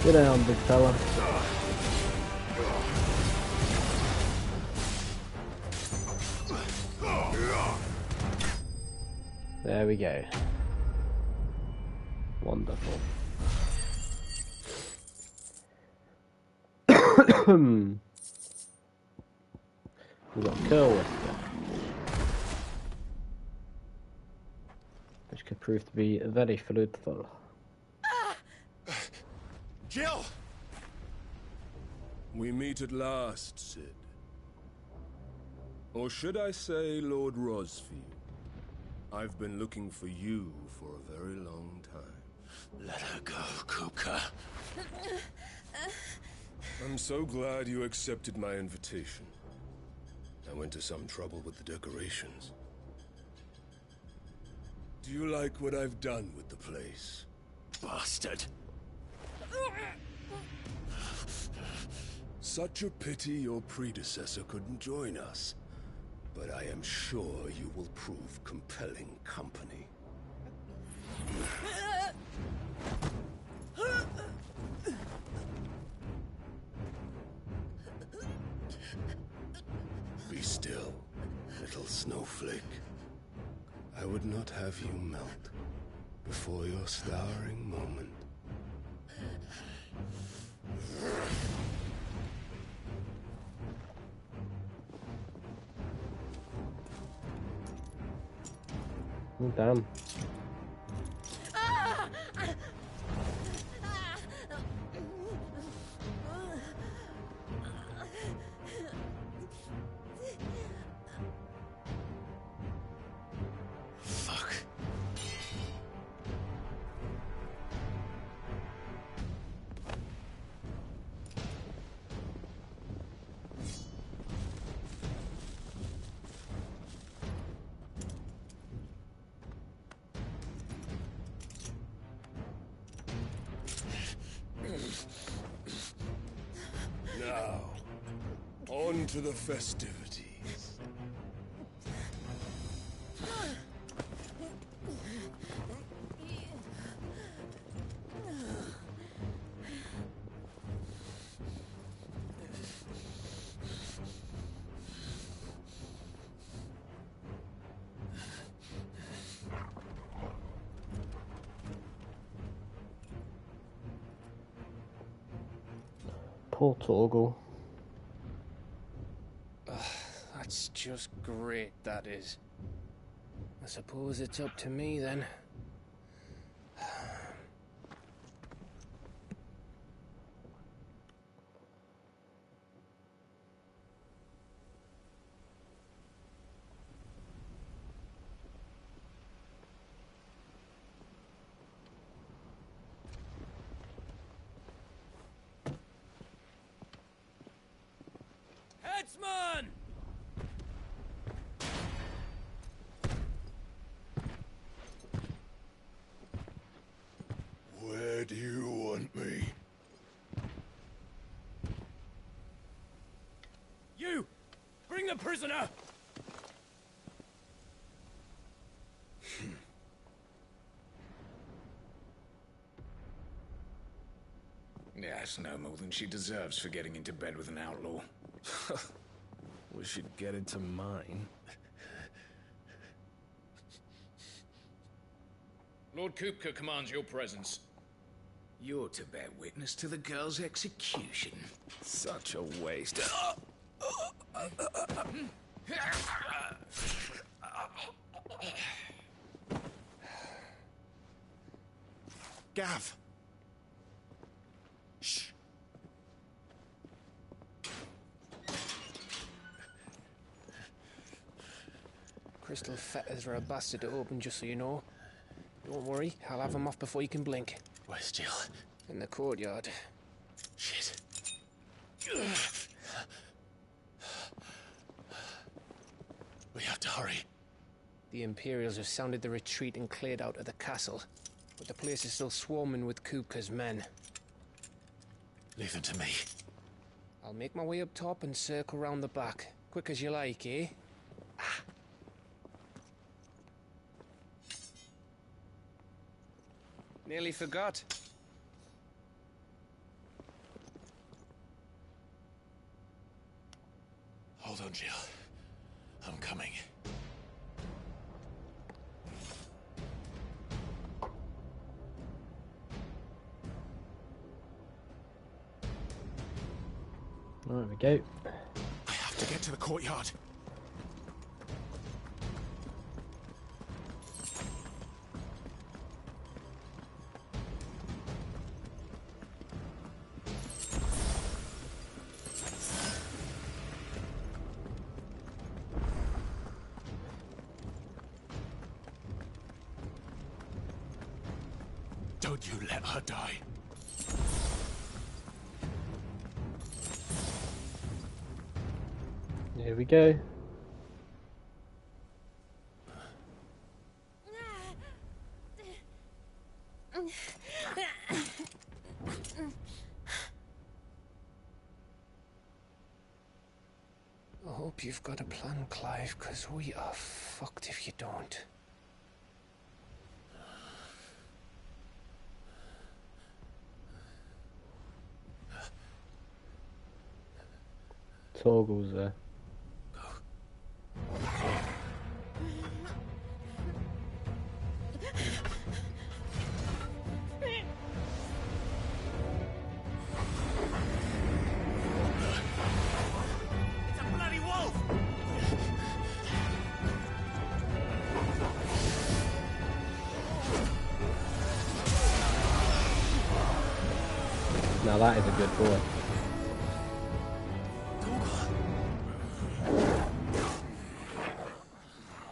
Get down, big fella. There we go. Wonderful. We've got Curl Whisker, which could prove to be very fruitful. Jill! We meet at last, Sid. Or should I say Lord Rosfield? I've been looking for you for a very long time. Let her go, Kupka. I'm so glad you accepted my invitation. I went to some trouble with the decorations. Do you like what I've done with the place? Bastard. Such a pity your predecessor couldn't join us. But I am sure you will prove compelling company. Be still, little snowflake. I would not have you melt before your starring moment. Oh, damn. Fuck. Now, on to the festivities. Poor Torgal. That's just great, that is. I suppose it's up to me then. Headsman! Where do you want me? You! Bring the prisoner! Yes, no more than she deserves for getting into bed with an outlaw. We should get into mine. Lord Kupka commands your presence. You're to bear witness to the girl's execution. Such a waste. Gav! Shh! Crystal fetters are a bastard to open, just so you know. Don't worry, I'll have him off before you can blink. Where's Jill? In the courtyard. Shit. We have to hurry. The Imperials have sounded the retreat and cleared out of the castle, but the place is still swarming with Kupka's men. Leave them to me. I'll make my way up top and circle round the back. Quick as you like, eh? Nearly forgot. Hold on, Jill. I'm coming. There we go. I have to get to the courtyard. Don't you let her die. Here we go. I hope you've got a plan, Clive, because we are fucked if you don't. Toggles there. It's a bloody wolf! Now that is a good boy.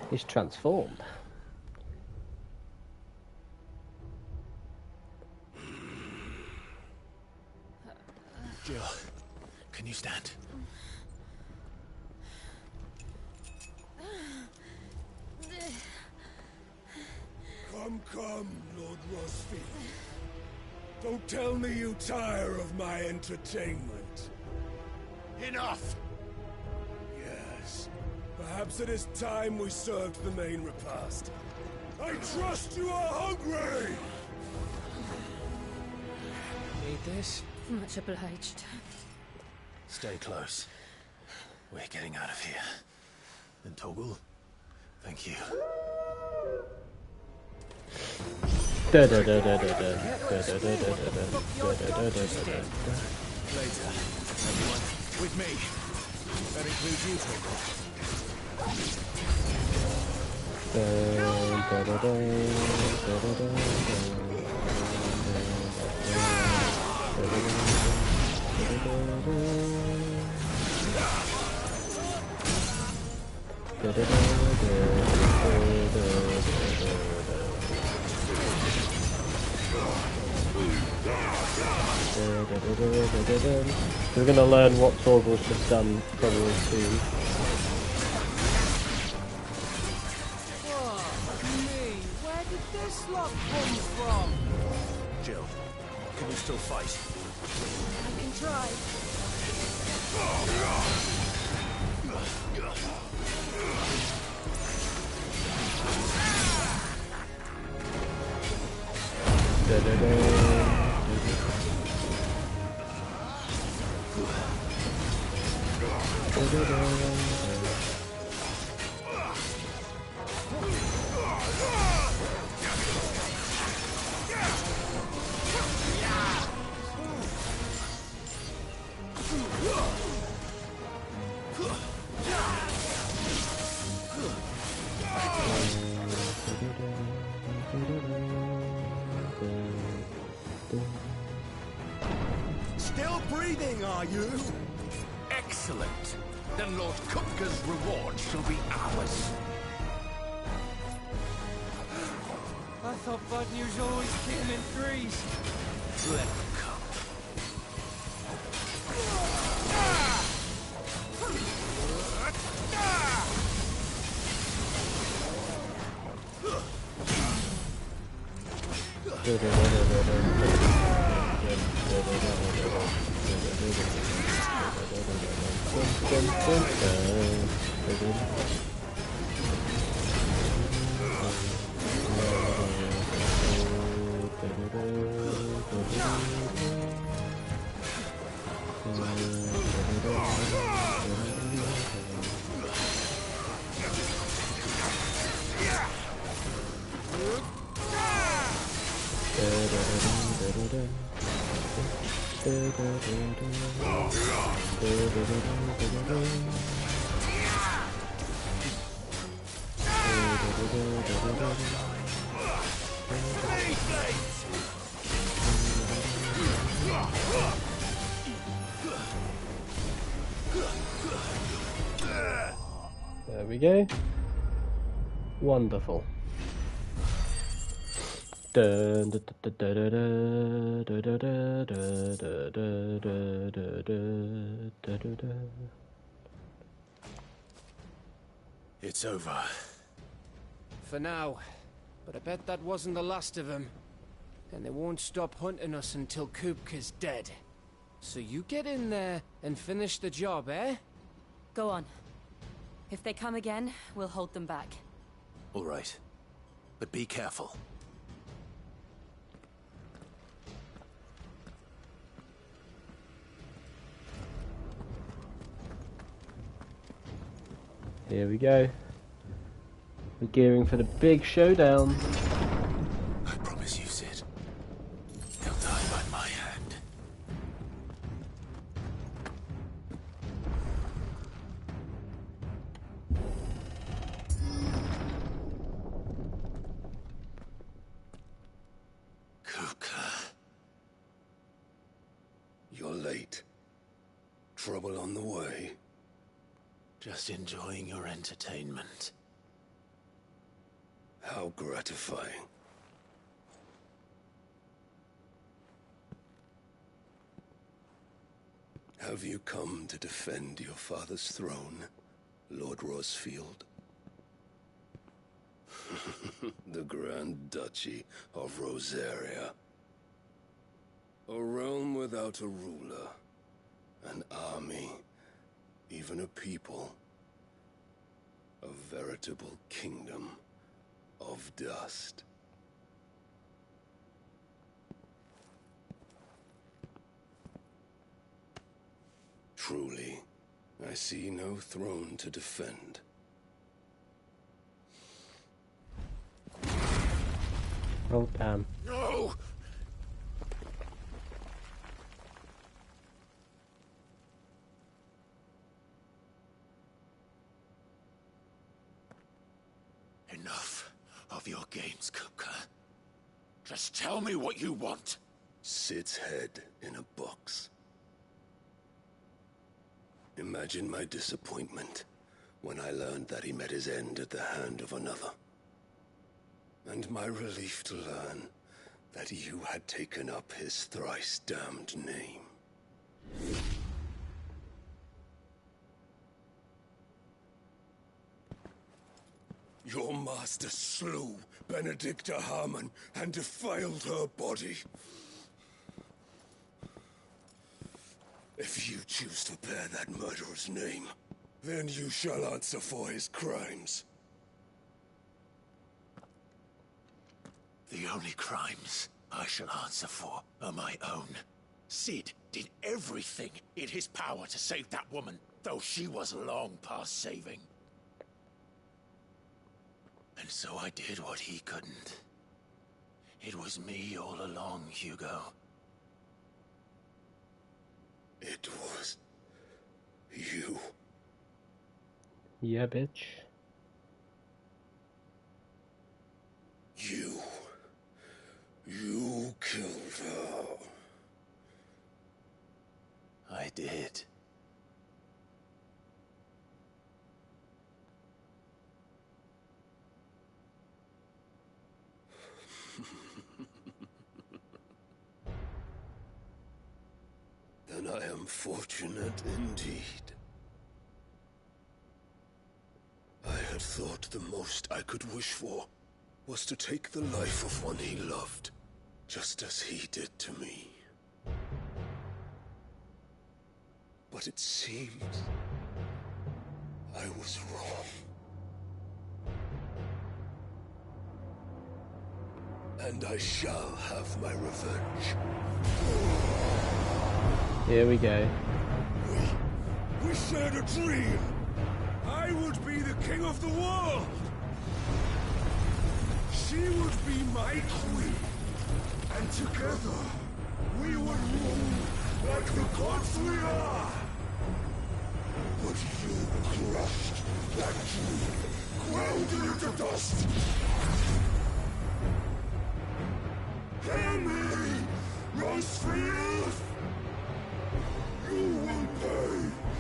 He's transformed. Jill, can you stand? Come, Lord Rosfield. Don't tell me you tire of my entertainment. Enough! Yes. Perhaps it is time we served the main repast. I trust you are hungry! Need this? Much obliged. Stay close. We're getting out of here. And Toggle, thank you. Later. Everyone, with me. That includes you, We're going to learn what Torgal's just done probably soon. Where did this lot come from? Jill, can you still fight? I can try. Still breathing, are you? Excellent. Then Lord Kupka's reward shall be ours. I thought bad news always came in threes. Let There we go. Wonderful. It's over. For now. But I bet that wasn't the last of them. And they won't stop hunting us until Kupka's dead. So you get in there and finish the job, eh? Go on. If they come again, we'll hold them back. All right. But be careful. Here we go. We're gearing for the big showdown. I promise you, Sid. They'll die by my hand. Kupka. You're late. Trouble on the way? Just enjoying your entertainment. How gratifying. Have you come to defend your father's throne, Lord Rosfield? The Grand Duchy of Rosaria. A realm without a ruler, an army, even a people. A veritable kingdom of dust. Truly, I see no throne to defend. Oh, damn. No! Enough of your games, Kupka. Just tell me what you want. Sid's head in a box. Imagine my disappointment when I learned that he met his end at the hand of another. And my relief to learn that you had taken up his thrice-damned name. Your master slew Benedicta Harmon and defiled her body. If you choose to bear that murderer's name, then you shall answer for his crimes. The only crimes I shall answer for are my own. Sid did everything in his power to save that woman, though she was long past saving. And so I did what he couldn't. It was me all along, Hugo. It was you. Yeah, bitch. You killed her. I did. Then I am fortunate indeed. I had thought the most I could wish for was to take the life of one he loved, just as he did to me. But it seems I was wrong. And I shall have my revenge. Here we go. We shared a dream. I would be the king of the world. She would be my queen. And together, we would rule like the gods we are. But you crushed that dream, ground it into dust. Hear me, Rosefield! You will pay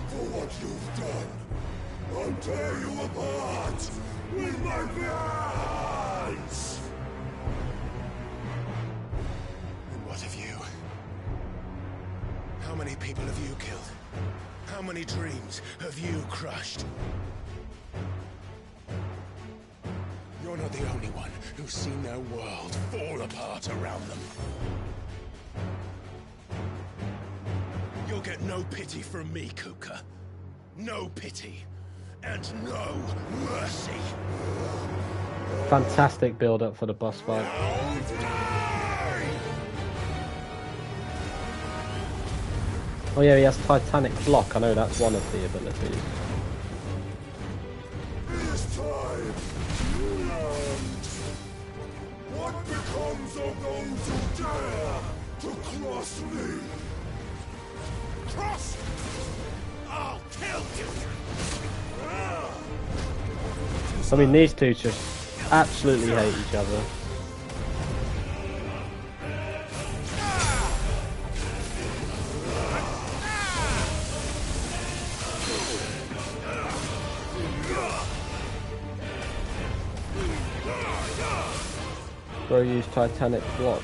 for what you've done. I'll tear you apart with my hands! And what of you? How many people have you killed? How many dreams have you crushed? You're not the only one who's seen their world fall apart around them. You'll get no pity from me, Kupka. No pity. And no mercy. Fantastic build-up for the boss fight. Oh yeah, he has Titanic Block. I know that's one of the abilities. This time, you learned what becomes of those who dare to cross me. Cross! I'll kill you! I mean, these two just absolutely hate each other. Bro, use Titanic Block.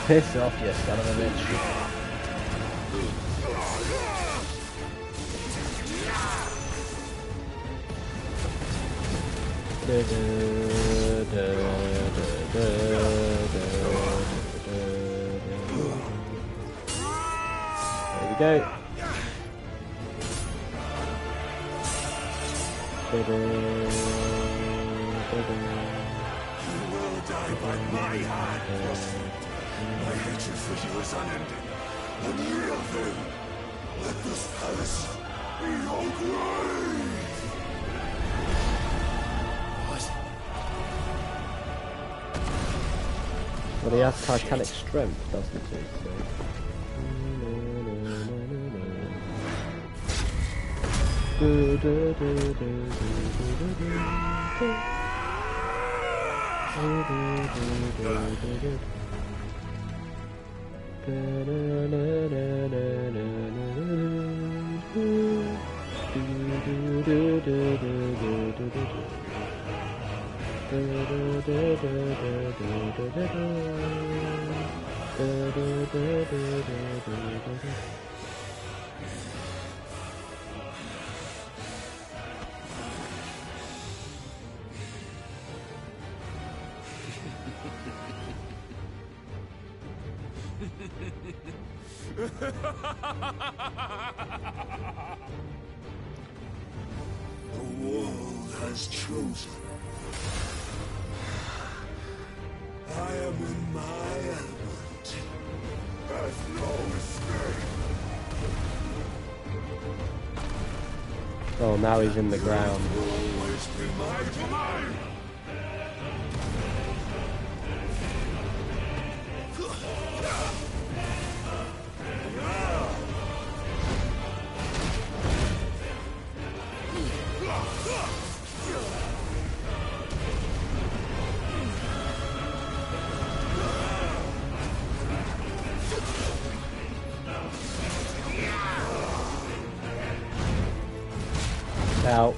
Piss off, you son of a bitch. There we go. You will die by my hand. My hatred for you is unending. Unreal thing. Let this palace be your grave. Well, he has Titanic Strength, doesn't he? The world has chosen. I am in my element. There's no escape. Oh, now he's in the ground. Will always be my domain. Out.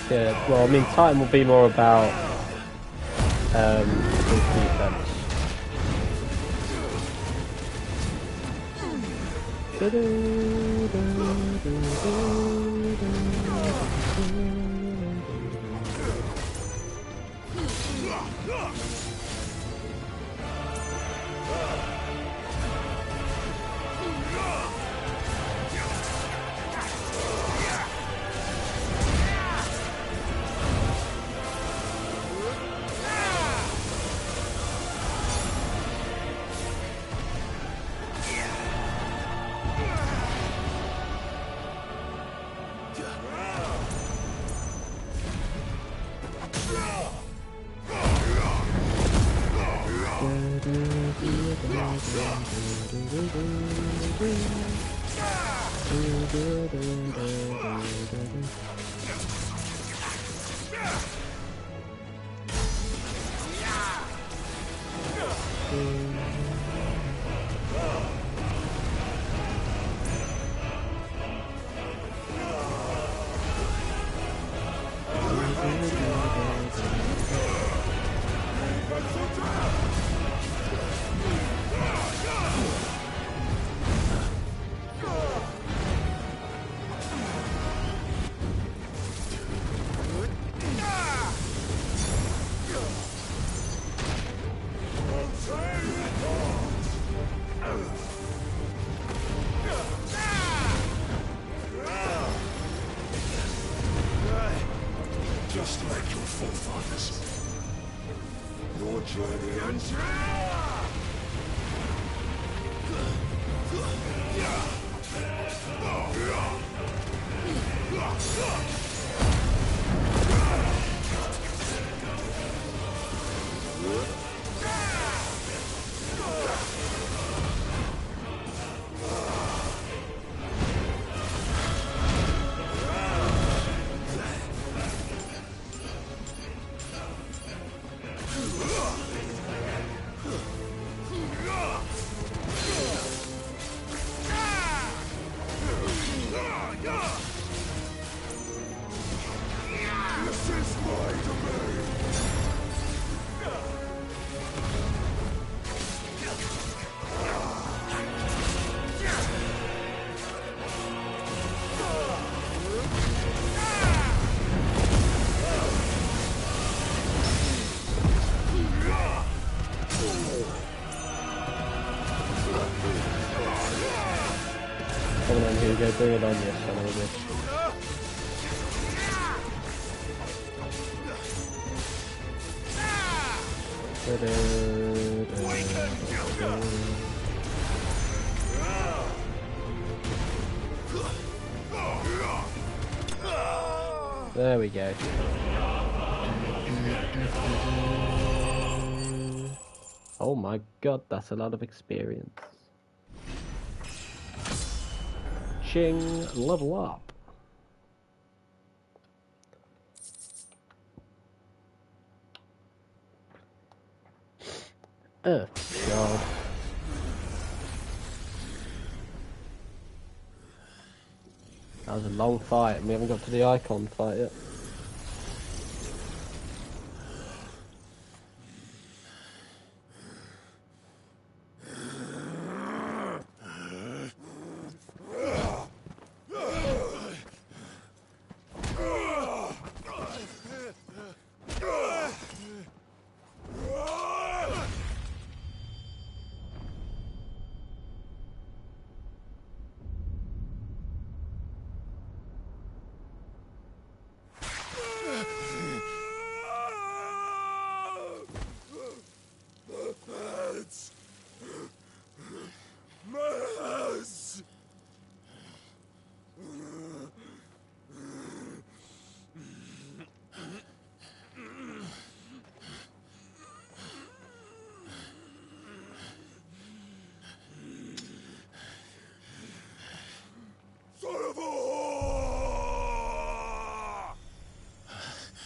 Yeah, well, I mean, Titan will be more about defense. Just like your forefathers. Your journey ends here! Come on, Hugo, bring it on, you son of a bitch. There we go. Oh my god, that's a lot of experience. Ching, level up. Oh god. That was a long fight and we haven't got to the icon fight yet.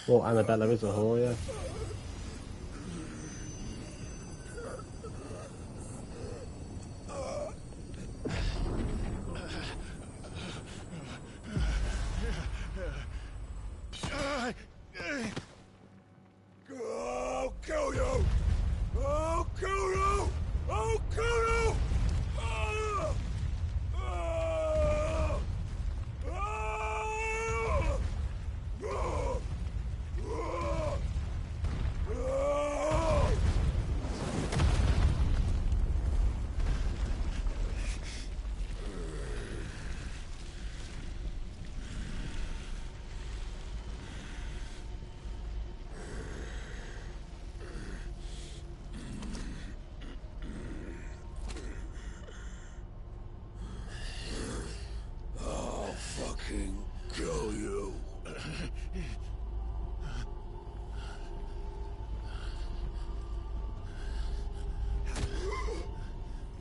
Well, Annabella is a whore, yeah. I'll kill you! I'll kill you! I'll kill you! Ah! Ah! Ah! Ah! Ah! I'll fucking kill you.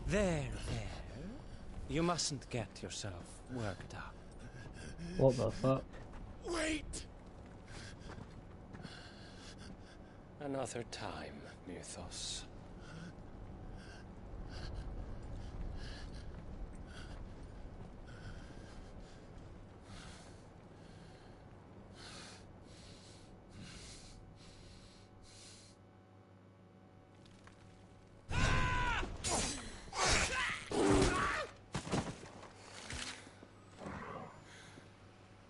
There. You mustn't get yourself worked up. What the fuck? Wait! Another time, Mythos.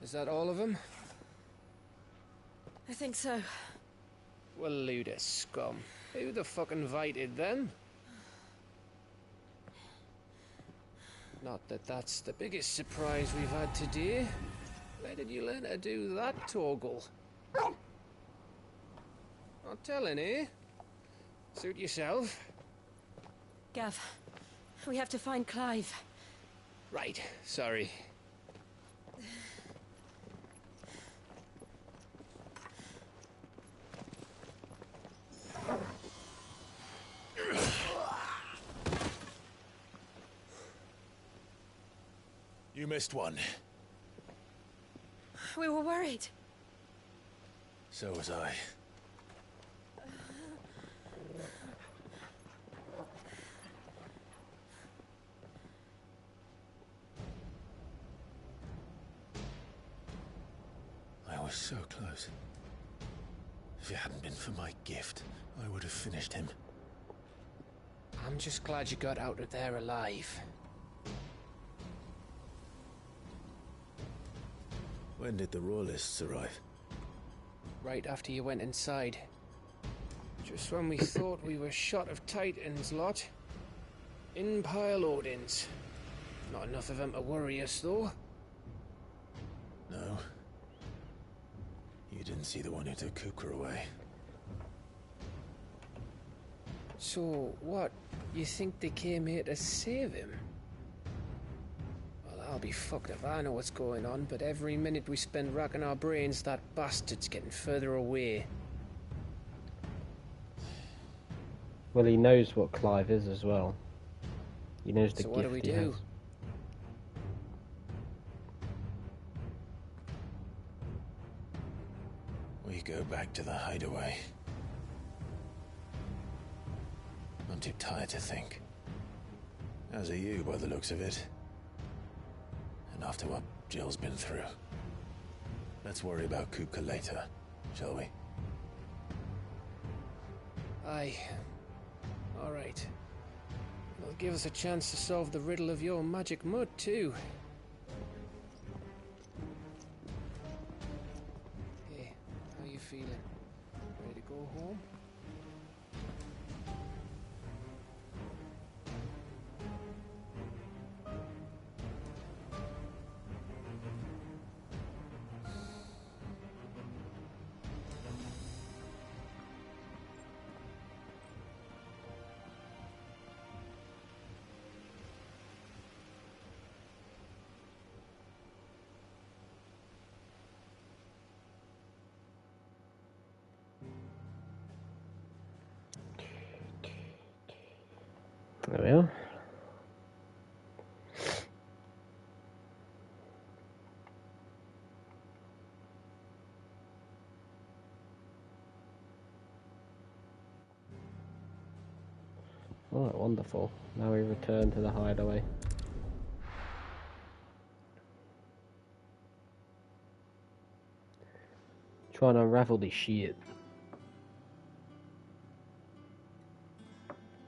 Is that all of them? I think so. Well, load of scum. Who the fuck invited them? Not that that's the biggest surprise we've had today. Where did you learn to do that, Torgal? Not telling, eh? Suit yourself. Gav, we have to find Clive. Right, sorry. You missed one. We were worried. So was I. I was so close. If it hadn't been for my gift, I would have finished him. I'm just glad you got out of there alive. When did the Royalists arrive? Right after you went inside. Just when we thought we were shot of Titans lot. In pile Odins. Not enough of them to worry us, though. No. You didn't see the one who took Kukra away. So, what? You think they came here to save him? Well, I'll be fucked if I know what's going on, but every minute we spend racking our brains, that bastard's getting further away. Well, he knows what Clive is as well. He knows the So gift what do we he do? has. We go back to the hideaway. I'm too tired to think. As are you, by the looks of it. And after what Jill's been through. Let's worry about Kupka later, shall we? Aye. Alright. It'll give us a chance to solve the riddle of your magic mud, too. Hey, how you feeling? Ready to go home? There we are. Alright, wonderful. Now we return to the hideaway. Try and unravel this shit.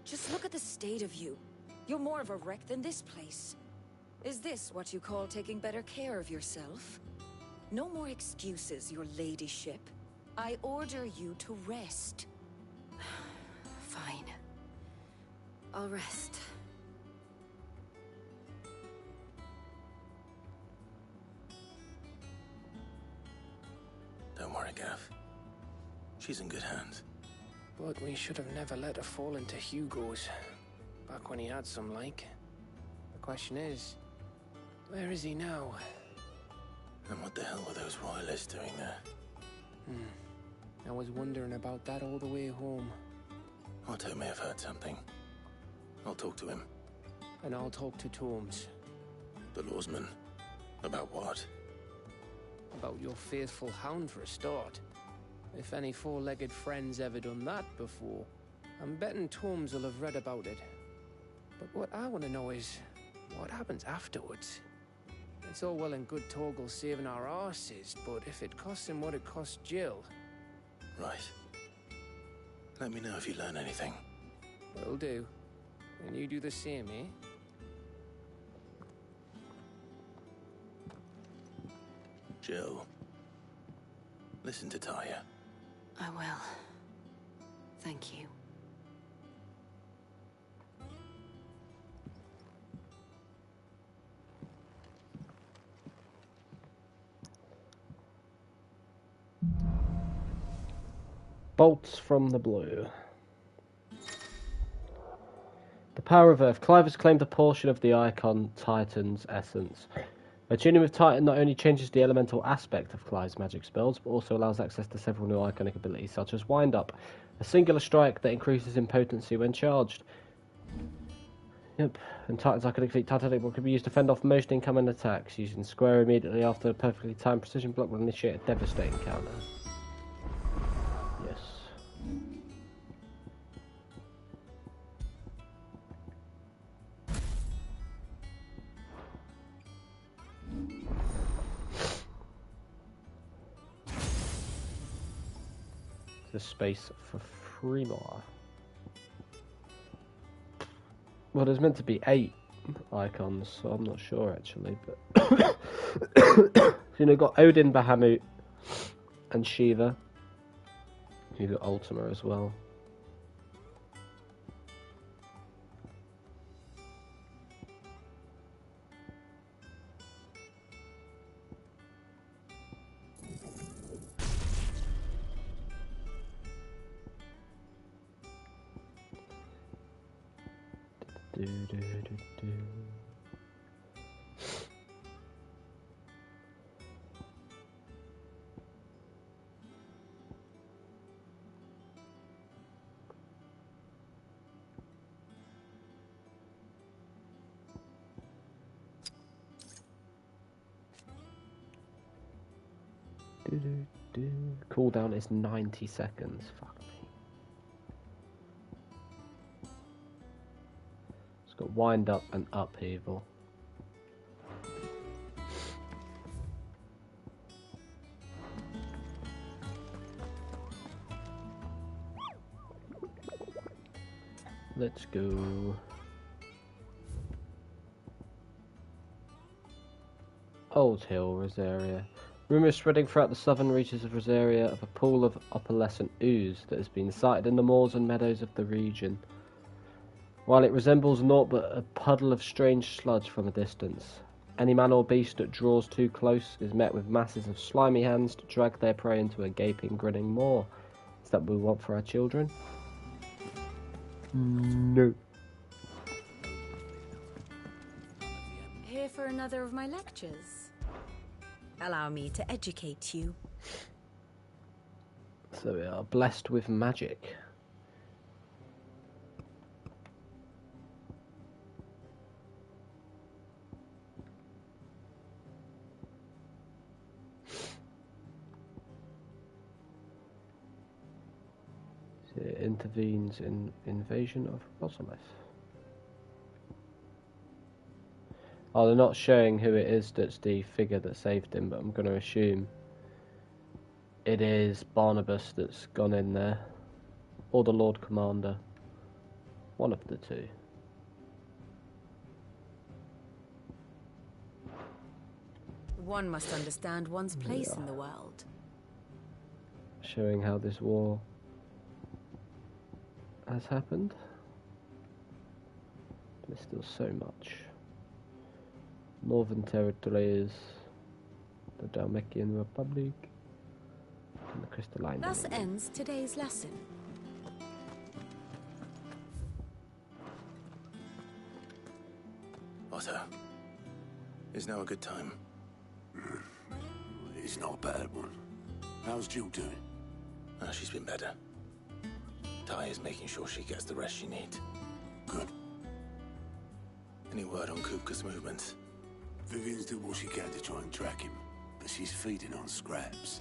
Just look at the state of you. You're more of a wreck than this place. Is this what you call taking better care of yourself? No more excuses, your ladyship. I order you to rest. Fine. I'll rest. Don't worry, Gav. She's in good hands. But we should have never let her fall into Hugo's. Back when he had some like. The question is, where is he now? And what the hell were those royalists doing there? I was wondering about that all the way home. Otto may have heard something. I'll talk to him. And I'll talk to Torms. The lawsman. About what? About your faithful hound for a start. If any four-legged friend's ever done that before, I'm betting Torms will have read about it. But what I want to know is, what happens afterwards? It's all well and good Torgal saving our arses, but if it costs him what it cost Jill... Right. Let me know if you learn anything. Will do. And you do the same, eh? Jill. Listen to Taya. I will. Thank you. Bolts from the blue. The power of Earth. Clive has claimed a portion of the Icon Titan's essence. Attuning with Titan not only changes the elemental aspect of Clive's magic spells, but also allows access to several new iconic abilities, such as Wind Up, a singular strike that increases in potency when charged. Yep, and Titan's iconic feat, Titanic Block, can be used to fend off most incoming attacks. Using Square immediately after a perfectly timed precision block will initiate a devastating counter. Yes. The space for 3 more. Well, there's meant to be 8 icons, so I'm not sure actually. But so, you know, got Odin, Bahamut, and Shiva. You got Ultima as well. Cooldown is 90 seconds. Fuck me. It's got Wind Up and Upheaval. Let's go. Old Hill, Rosaria. Rumours spreading throughout the southern reaches of Rosaria of a pool of opalescent ooze that has been sighted in the moors and meadows of the region. While it resembles naught but a puddle of strange sludge from a distance, any man or beast that draws too close is met with masses of slimy hands to drag their prey into a gaping, grinning maw. Is that what we want for our children? No. Here for another of my lectures. Allow me to educate you. So we are blessed with magic. It intervenes in invasion of Rosalith. Oh, they're not showing who it is that's the figure that saved him, but I'm going to assume it is Barnabas that's gone in there. Or the Lord Commander. One of the two. One must understand one's place in the world. Showing how this war has happened. There's still so much. Northern territories, the Dalmatian Republic, and the Crystalline. Thus ends today's lesson. Otto, is now a good time? It's not a bad one. How's Jill doing? She's been better. Ty is making sure she gets the rest she needs. Good. Any word on Kupka's movements? Vivian's did what she can to try and track him, but she's feeding on scraps.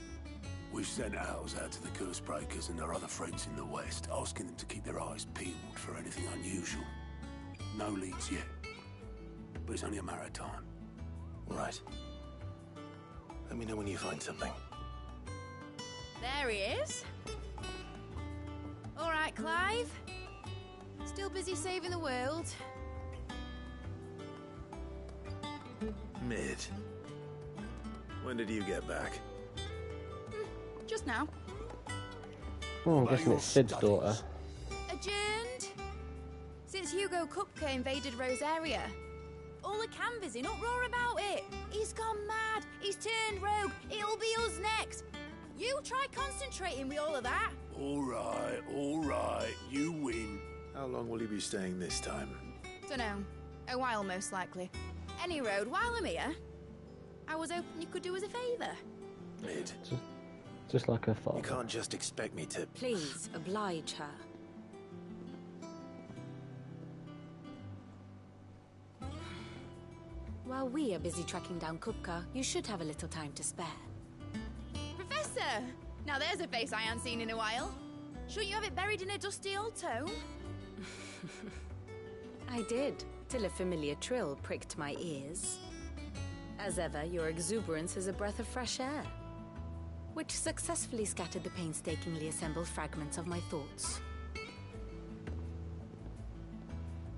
We've sent ours out to the Curse Breakers and their other friends in the West, asking them to keep their eyes peeled for anything unusual. No leads yet, but it's only a matter of time. Right. Let me know when you find something. There he is. All right, Clive. Still busy saving the world. Mid. When did you get back? Just now. Oh, I'm guessing it's Sid's daughter. Adjourned. Since Hugo Kupka invaded Rosaria. All the canvassing, uproar about it. He's gone mad. He's turned rogue. It'll be us next. You try concentrating with all of that. All right. You win. How long will you be staying this time? Dunno. A while, most likely. Any road, while I'm here, I was hoping you could do us a favour. Mid. Just like her father. You can't just expect me to... Please, oblige her. While we are busy tracking down Kupka, you should have a little time to spare. Professor! Now there's a face I haven't seen in a while. Shouldn't you have it buried in a dusty old tome? I did, till a familiar trill pricked my ears. As ever, your exuberance is a breath of fresh air, which successfully scattered the painstakingly assembled fragments of my thoughts.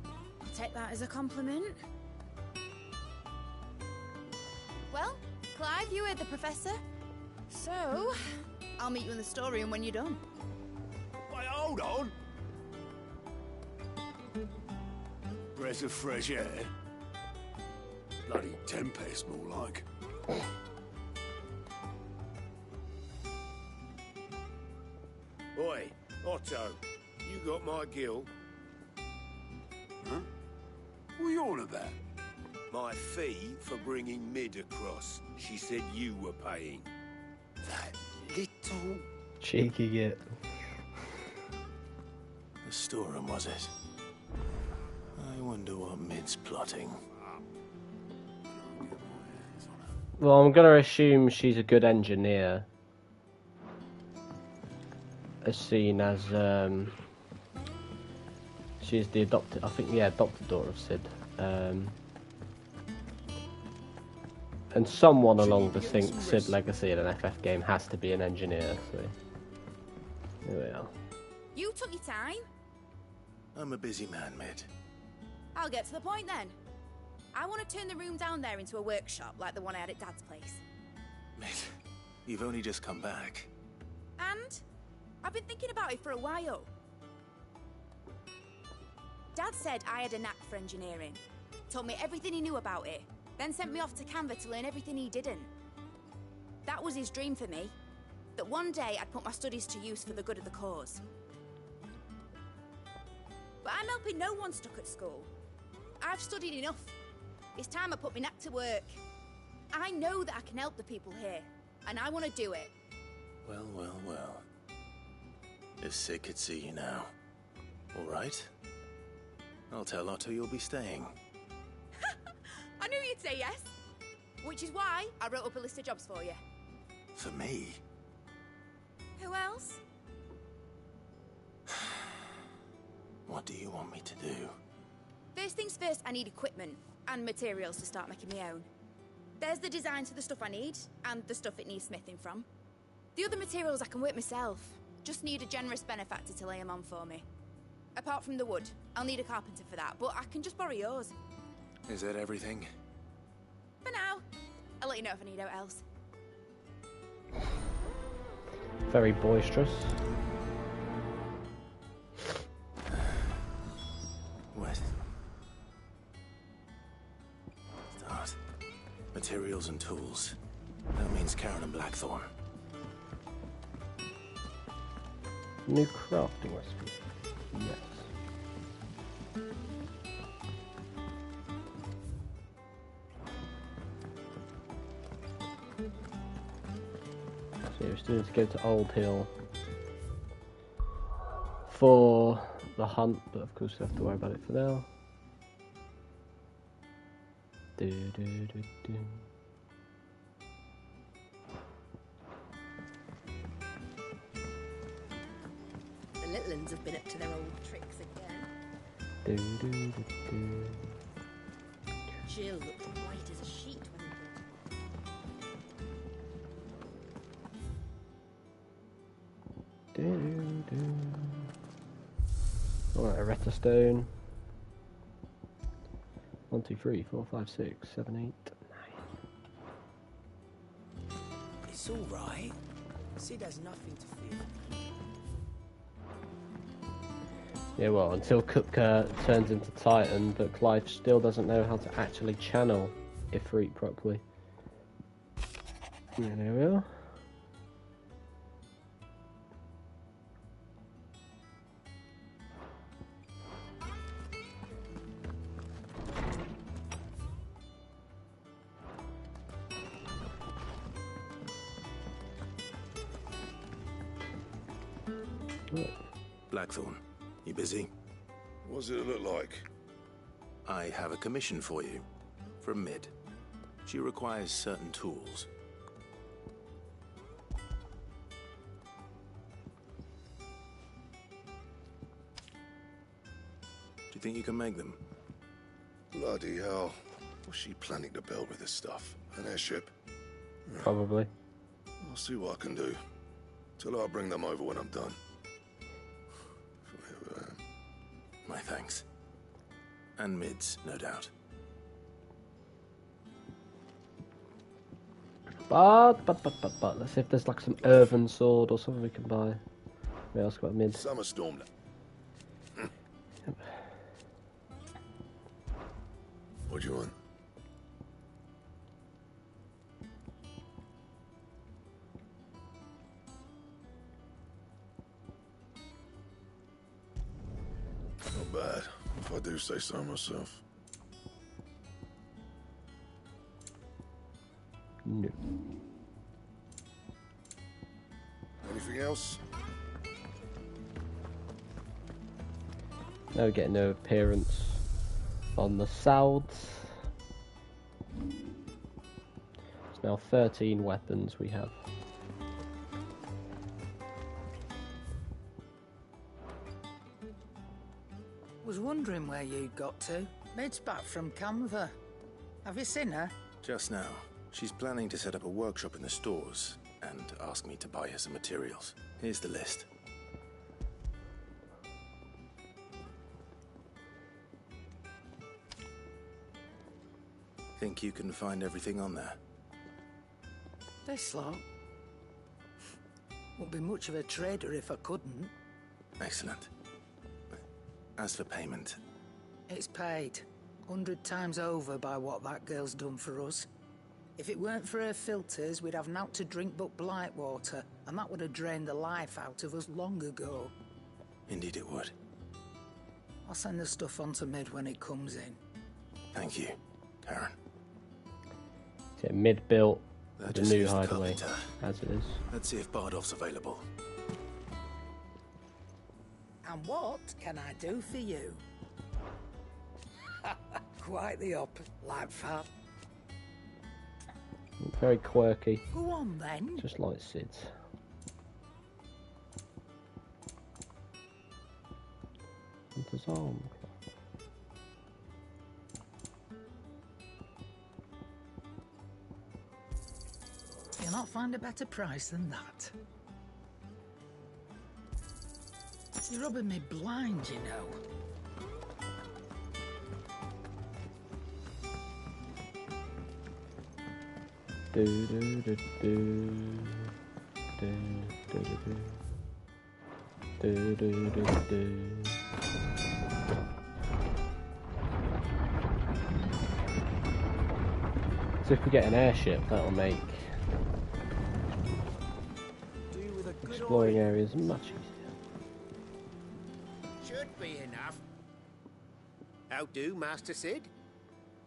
I'll take that as a compliment. Well, Clive, you heard the Professor. So, I'll meet you in the storeroom when you're done. Wait, hold on. Breath of fresh air. Bloody tempest, more like. Oi, Otto, you got my gill? Huh? What are you on about? My fee for bringing Mid across. She said you were paying. That little... Cheeky git. The storeroom, was it? I wonder what Mid's plotting. Well, I'm gonna assume she's a good engineer. As seen as, she's the adopted, I think, yeah, adopted daughter of Sid. And someone along the Sid legacy in an FF game has to be an engineer, so... Here we are. You took your time. I'm a busy man, Mid. I'll get to the point then. I want to turn the room down there into a workshop like the one I had at Dad's place. Mid, you've only just come back. And I've been thinking about it for a while. Dad said I had a knack for engineering. Told me everything he knew about it. Then sent me off to Canva to learn everything he didn't. That was his dream for me. That one day I'd put my studies to use for the good of the cause. But I'm helping no one stuck at school. I've studied enough. It's time I put my knack to work. I know that I can help the people here, and I want to do it. Well. If Sid could see you now. All right. I'll tell Otto you'll be staying. I knew you'd say yes. Which is why I wrote up a list of jobs for you. For me? Who else? What do you want me to do? First things first, I need equipment and materials to start making my own. There's the designs for the stuff I need, and the stuff it needs smithing from. The other materials I can work myself. Just need a generous benefactor to lay them on for me. Apart from the wood, I'll need a carpenter for that, but I can just borrow yours. Is that everything? For now. I'll let you know if I need out else. Very boisterous. What? Start. Materials and tools. That means Karen and Blackthorn. New crafting recipe. Yes. So we still need to go to Old Hill for the hunt, but of course we have to worry about it for now. Do. The little ones have been up to their old tricks again. Jill looked white as a sheet when Alright, Aretta Stone. 1, 2, 3, 4, 5, 6, 7, 8, 9. It's all right. Sid has nothing to fear. Yeah, well, until Kupka turns into Titan, but Clive still doesn't know how to actually channel Ifrit properly. Yeah, there we are. Blackthorn, you busy? What does it look like? I have a commission for you. From Mid. She requires certain tools. Do you think you can make them? Bloody hell. What's she planning to build with this stuff? An airship? Probably. I'll see what I can do. Tell her I'll bring them over when I'm done. My thanks. And Mid's, no doubt. But, let's see if there's like some earthen sword or something we can buy. What else got Mid? Summer stormed. What do you want? Not bad, if I do say so myself. No. Anything else? No, we get no appearance on the Souths. It's now 13 weapons we have. Was wondering where you'd got to. Mid's back from Canva. Have you seen her? Just now. She's planning to set up a workshop in the stores and ask me to buy her some materials. Here's the list. Think you can find everything on there? This lot. Wouldn't be much of a trader if I couldn't. Excellent. As for payment... It's paid. 100 times over by what that girl's done for us. If it weren't for her filters, we'd have naught to drink but blight water, and that would have drained the life out of us long ago. Indeed it would. I'll send the stuff on to Mid when it comes in. Thank you, Karen. Get Mid built with a just new leaves the hideaway, carpenter. as it is. Let's see if Bardolph's available. And what can I do for you? Quite the op, like fat. Very quirky. Go on then. Just like Sid's. Hunter's arm. You'll not find a better price than that. You're rubbing me blind, you know. Do do do do do do do do do do do. So if we get an airship, that'll make exploring areas much easier. Should be enough. How do, Master Sid?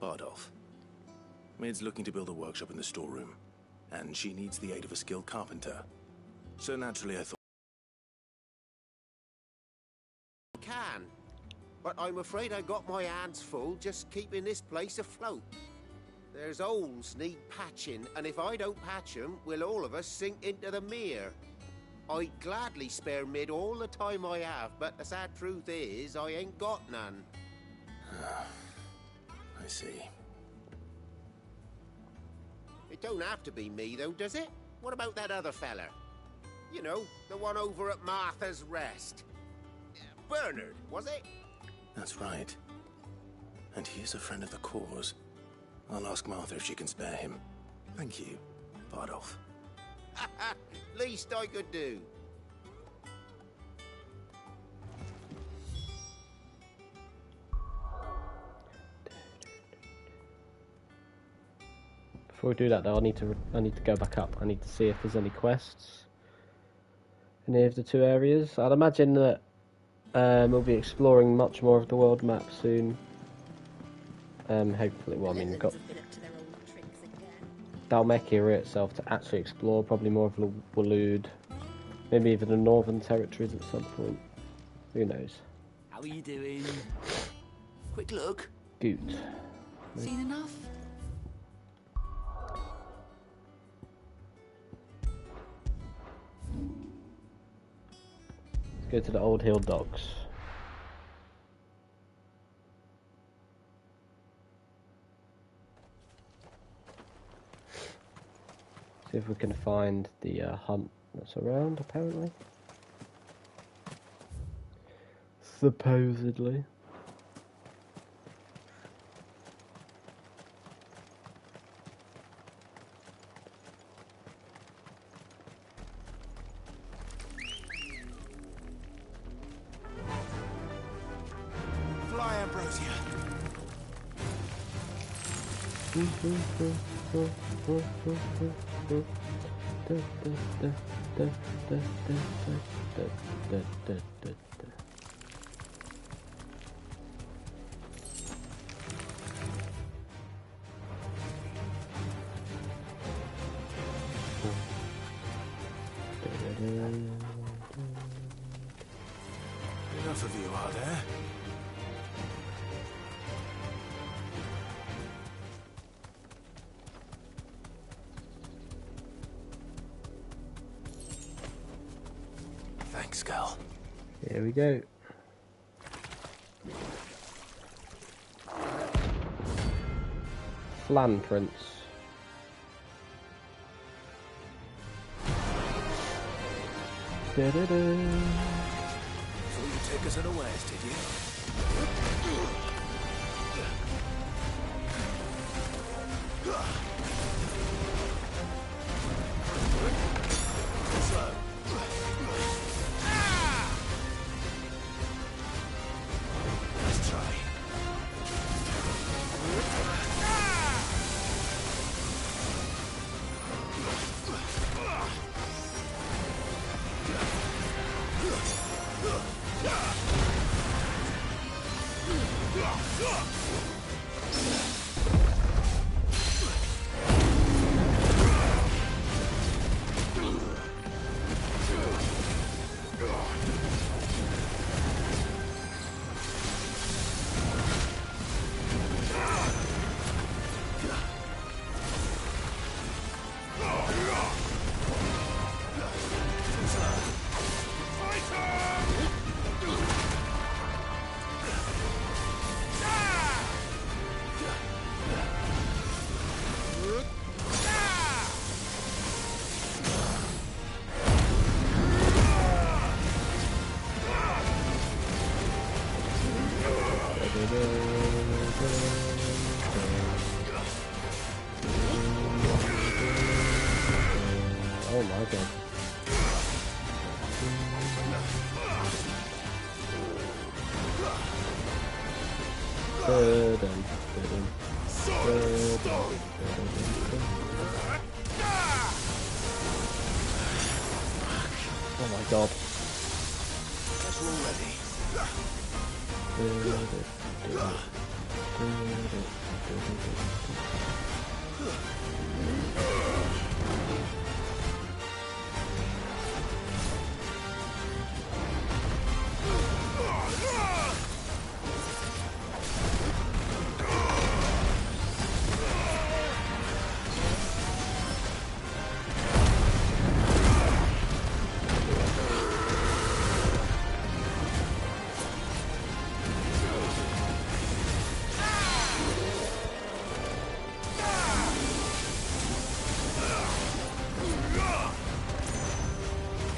Bardolph. Mid's looking to build a workshop in the storeroom, and she needs the aid of a skilled carpenter. So naturally I thought... Can. But I'm afraid I got my hands full just keeping this place afloat. There's holes need patching, and if I don't patch them, will all of us sink into the mere. I'd gladly spare Mid all the time I have, but the sad truth is, I ain't got none. I see. It don't have to be me, though, does it? What about that other fella? You know, the one over at Martha's Rest. Bernard, was it? That's right. And he is a friend of the cause. I'll ask Martha if she can spare him. Thank you, Bardolph. Least I could do. Before we do that, though, I need to go back up. I need to see if there's any quests in any of the two areas. I'd imagine that we'll be exploring much more of the world map soon. Hopefully, well, I mean, we've got Dhalmekia itself to actually explore, probably more of Waloed, maybe even the northern territories at some point. Who knows? How are you doing? Quick look. Good. Seen enough? Let's go to the Old Hill Docks. See if we can find the hunt that's around, apparently. Supposedly. Fly, Ambrosia. Enough of you, are there? Thanks, girl. Here we go. Flan Prince. Thought you'd take us unawares, did you? Slow. Let's try. my god. Oh my god. Guess we're ready.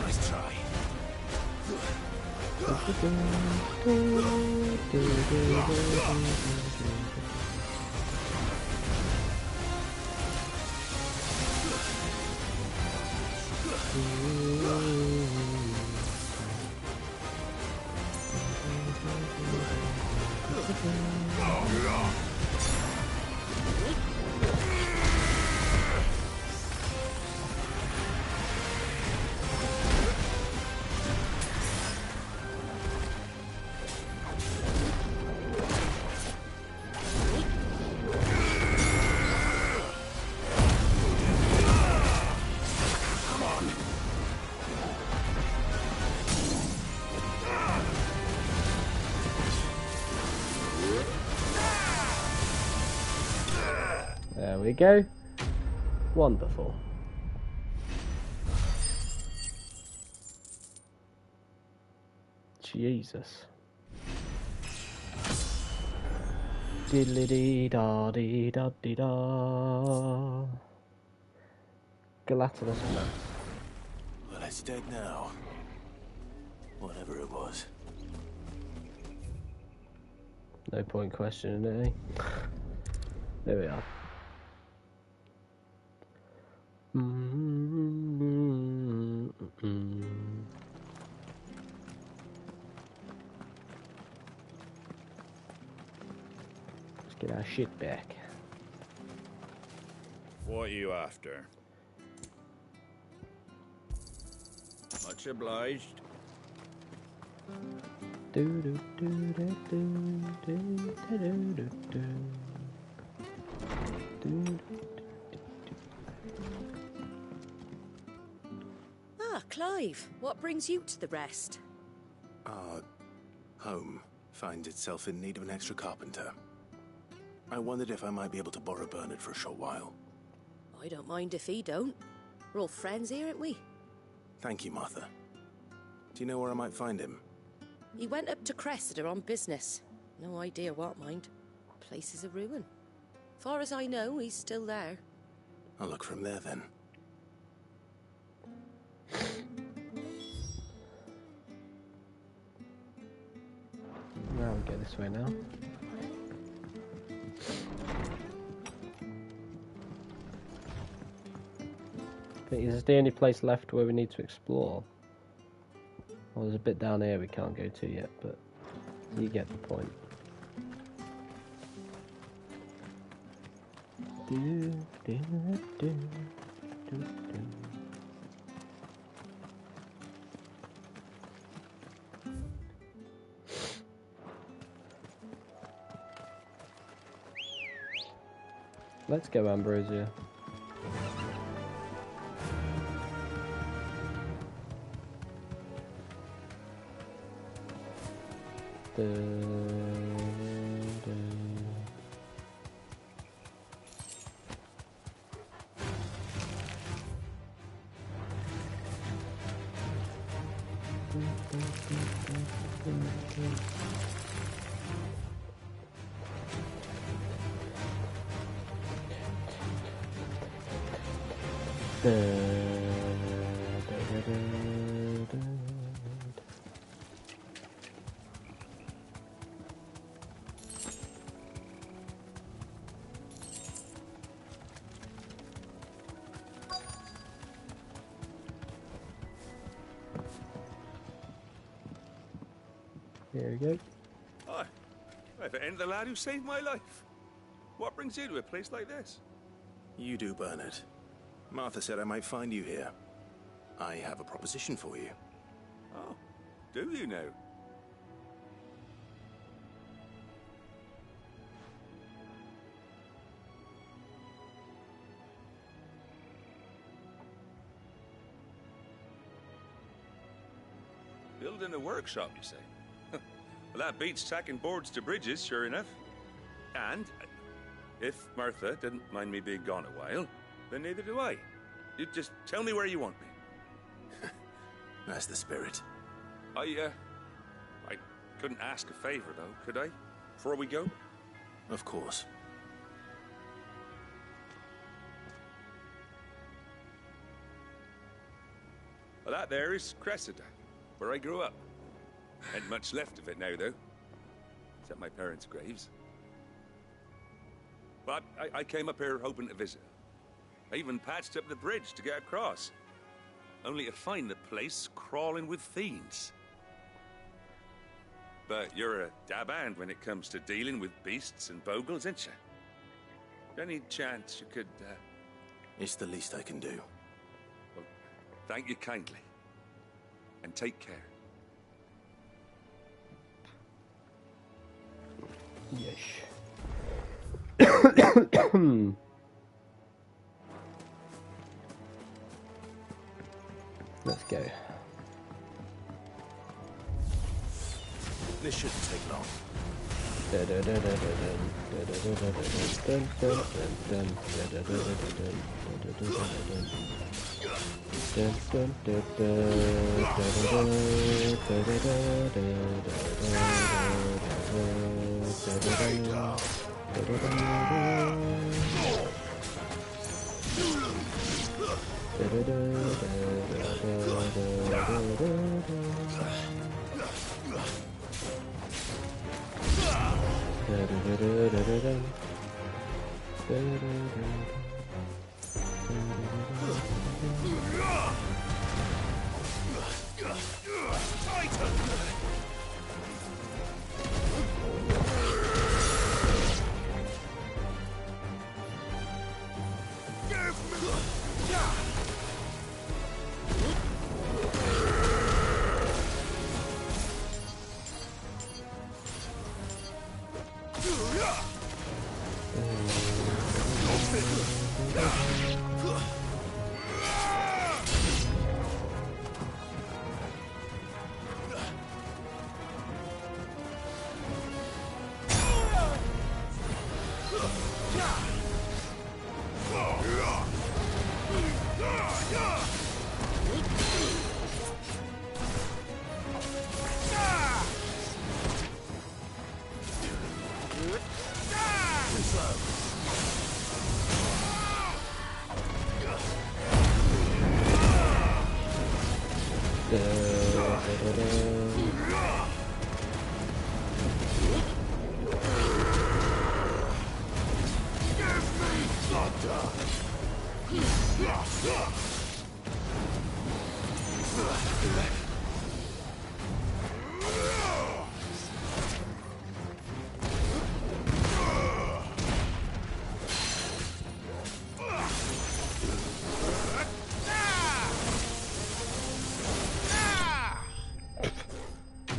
Nice try. There we go. Wonderful. Jesus. Diddly dee da dee da dee da. Gelatinous mass. Well, it's dead now. Whatever it was. No point questioning it, eh? There we are. Let's get our shit back. What are you after? Much obliged. Ah, Clive, what brings you to the rest? Our home finds itself in need of an extra carpenter. I wondered if I might be able to borrow Bernard for a short while. I don't mind if he don't. We're all friends here, aren't we? Thank you, Martha. Do you know where I might find him? He went up to Cressida on business. No idea what, mind. Place is a ruin. Far as I know, he's still there. I'll look from there then. Now we go this way now. I think this is the only place left where we need to explore. Well, there's a bit down here we can't go to yet, but you get the point. Let's go, Ambrosia. Here we go. Hi. If it ain't the lad who saved my life. What brings you to a place like this? You do, Bernard. Martha said I might find you here. I have a proposition for you. Oh, do you now? Building a workshop, you say? Well, that beats tacking boards to bridges, sure enough. And if Martha didn't mind me being gone a while, then neither do I. You just tell me where you want me. That's the spirit. I couldn't ask a favor, though, could I? Before we go? Of course. Well, that there is Cressida, where I grew up. Ain't much left of it now, though. Except my parents' graves. But I came up here hoping to visit. I even patched up the bridge to get across. Only to find the place crawling with fiends. But you're a dab hand when it comes to dealing with beasts and bogles, ain't you? Any chance you could, It's the least I can do. Well, thank you kindly. And take care. Yes. Let's go. This shouldn't take long.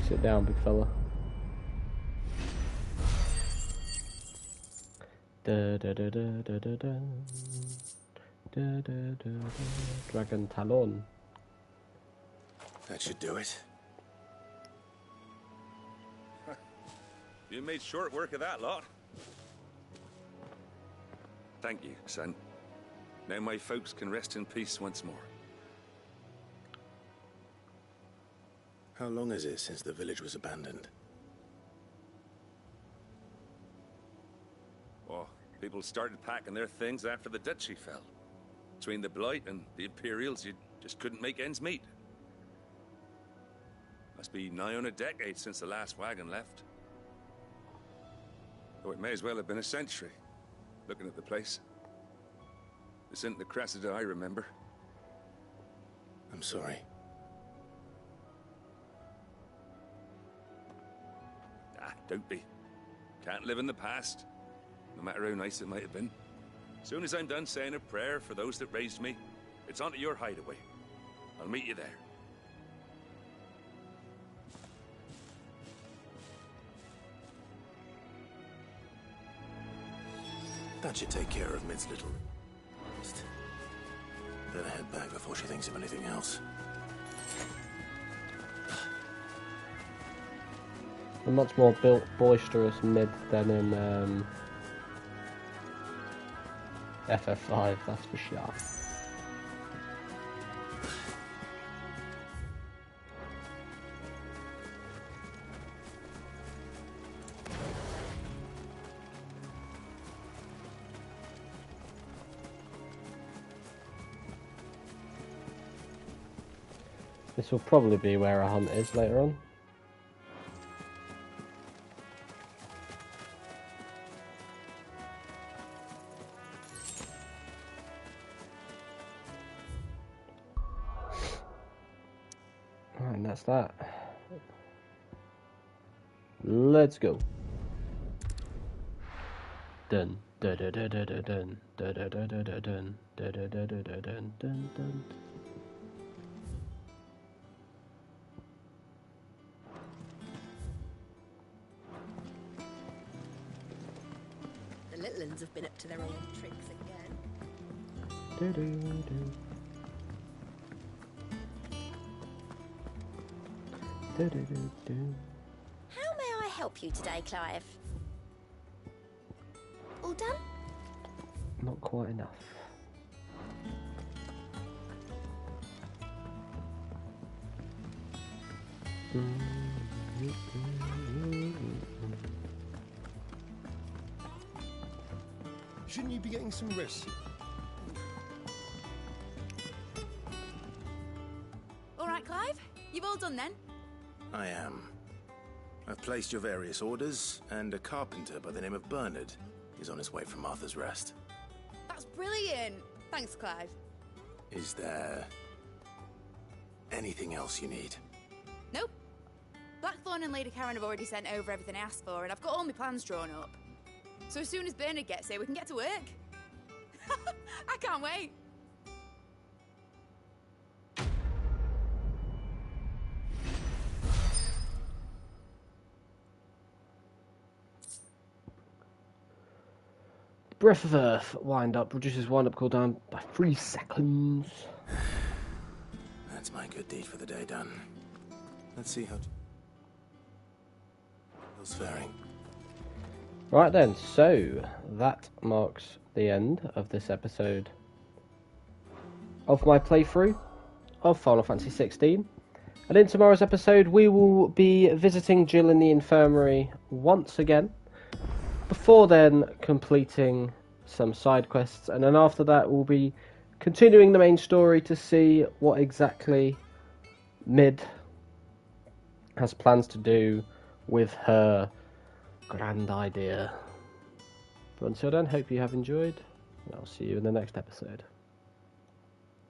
Sit down, big fella. Dragon Talon. That should do it. You made short work of that lot. Thank you, son. Now my folks can rest in peace once more. How long is it since the village was abandoned? Oh, people started packing their things after the duchy fell. Between the Blight and the Imperials, you just couldn't make ends meet. Must be nigh on a decade since the last wagon left. Oh, it may as well have been a century, looking at the place. This isn't the Cressida I remember. I'm sorry. Don't be. Can't live in the past, no matter how nice it might have been. Soon as I'm done saying a prayer for those that raised me, it's on to your hideaway. I'll meet you there. That should take care of Mid's little... Better head back before she thinks of anything else. A much more boisterous Mid than in FF5, that's for sure. This will probably be where a hunt is later on. Alright, and that's that. Let's go. Dun dun dun dun dun dun dun dun dun dun dun dun dun dun dun dun dun. The little ones have been up to their old tricks again. Do, do, do. Do, do, do, do. How may I help you today, Clive? All done? Not quite enough. Shouldn't you be getting some rest? All right, Clive? You've all done then? I am. I've placed your various orders, and a carpenter by the name of Bernard is on his way from Arthur's Rest. That's brilliant. Thanks, Clive. Is there anything else you need? Nope. Blackthorn and Lady Karen have already sent over everything I asked for, and I've got all my plans drawn up. So as soon as Bernard gets here, we can get to work. I can't wait. Breath of Earth wind up reduces wind up cooldown by 3 seconds. That's my good deed for the day done. Let's see how Jill's faring. Right then, so that marks the end of this episode of my playthrough of Final Fantasy 16. And in tomorrow's episode, we will be visiting Jill in the Infirmary once again. Before then, completing some side quests, and then after that, we'll be continuing the main story to see what exactly Mid has plans to do with her grand idea. But until then, hope you have enjoyed, and I'll see you in the next episode.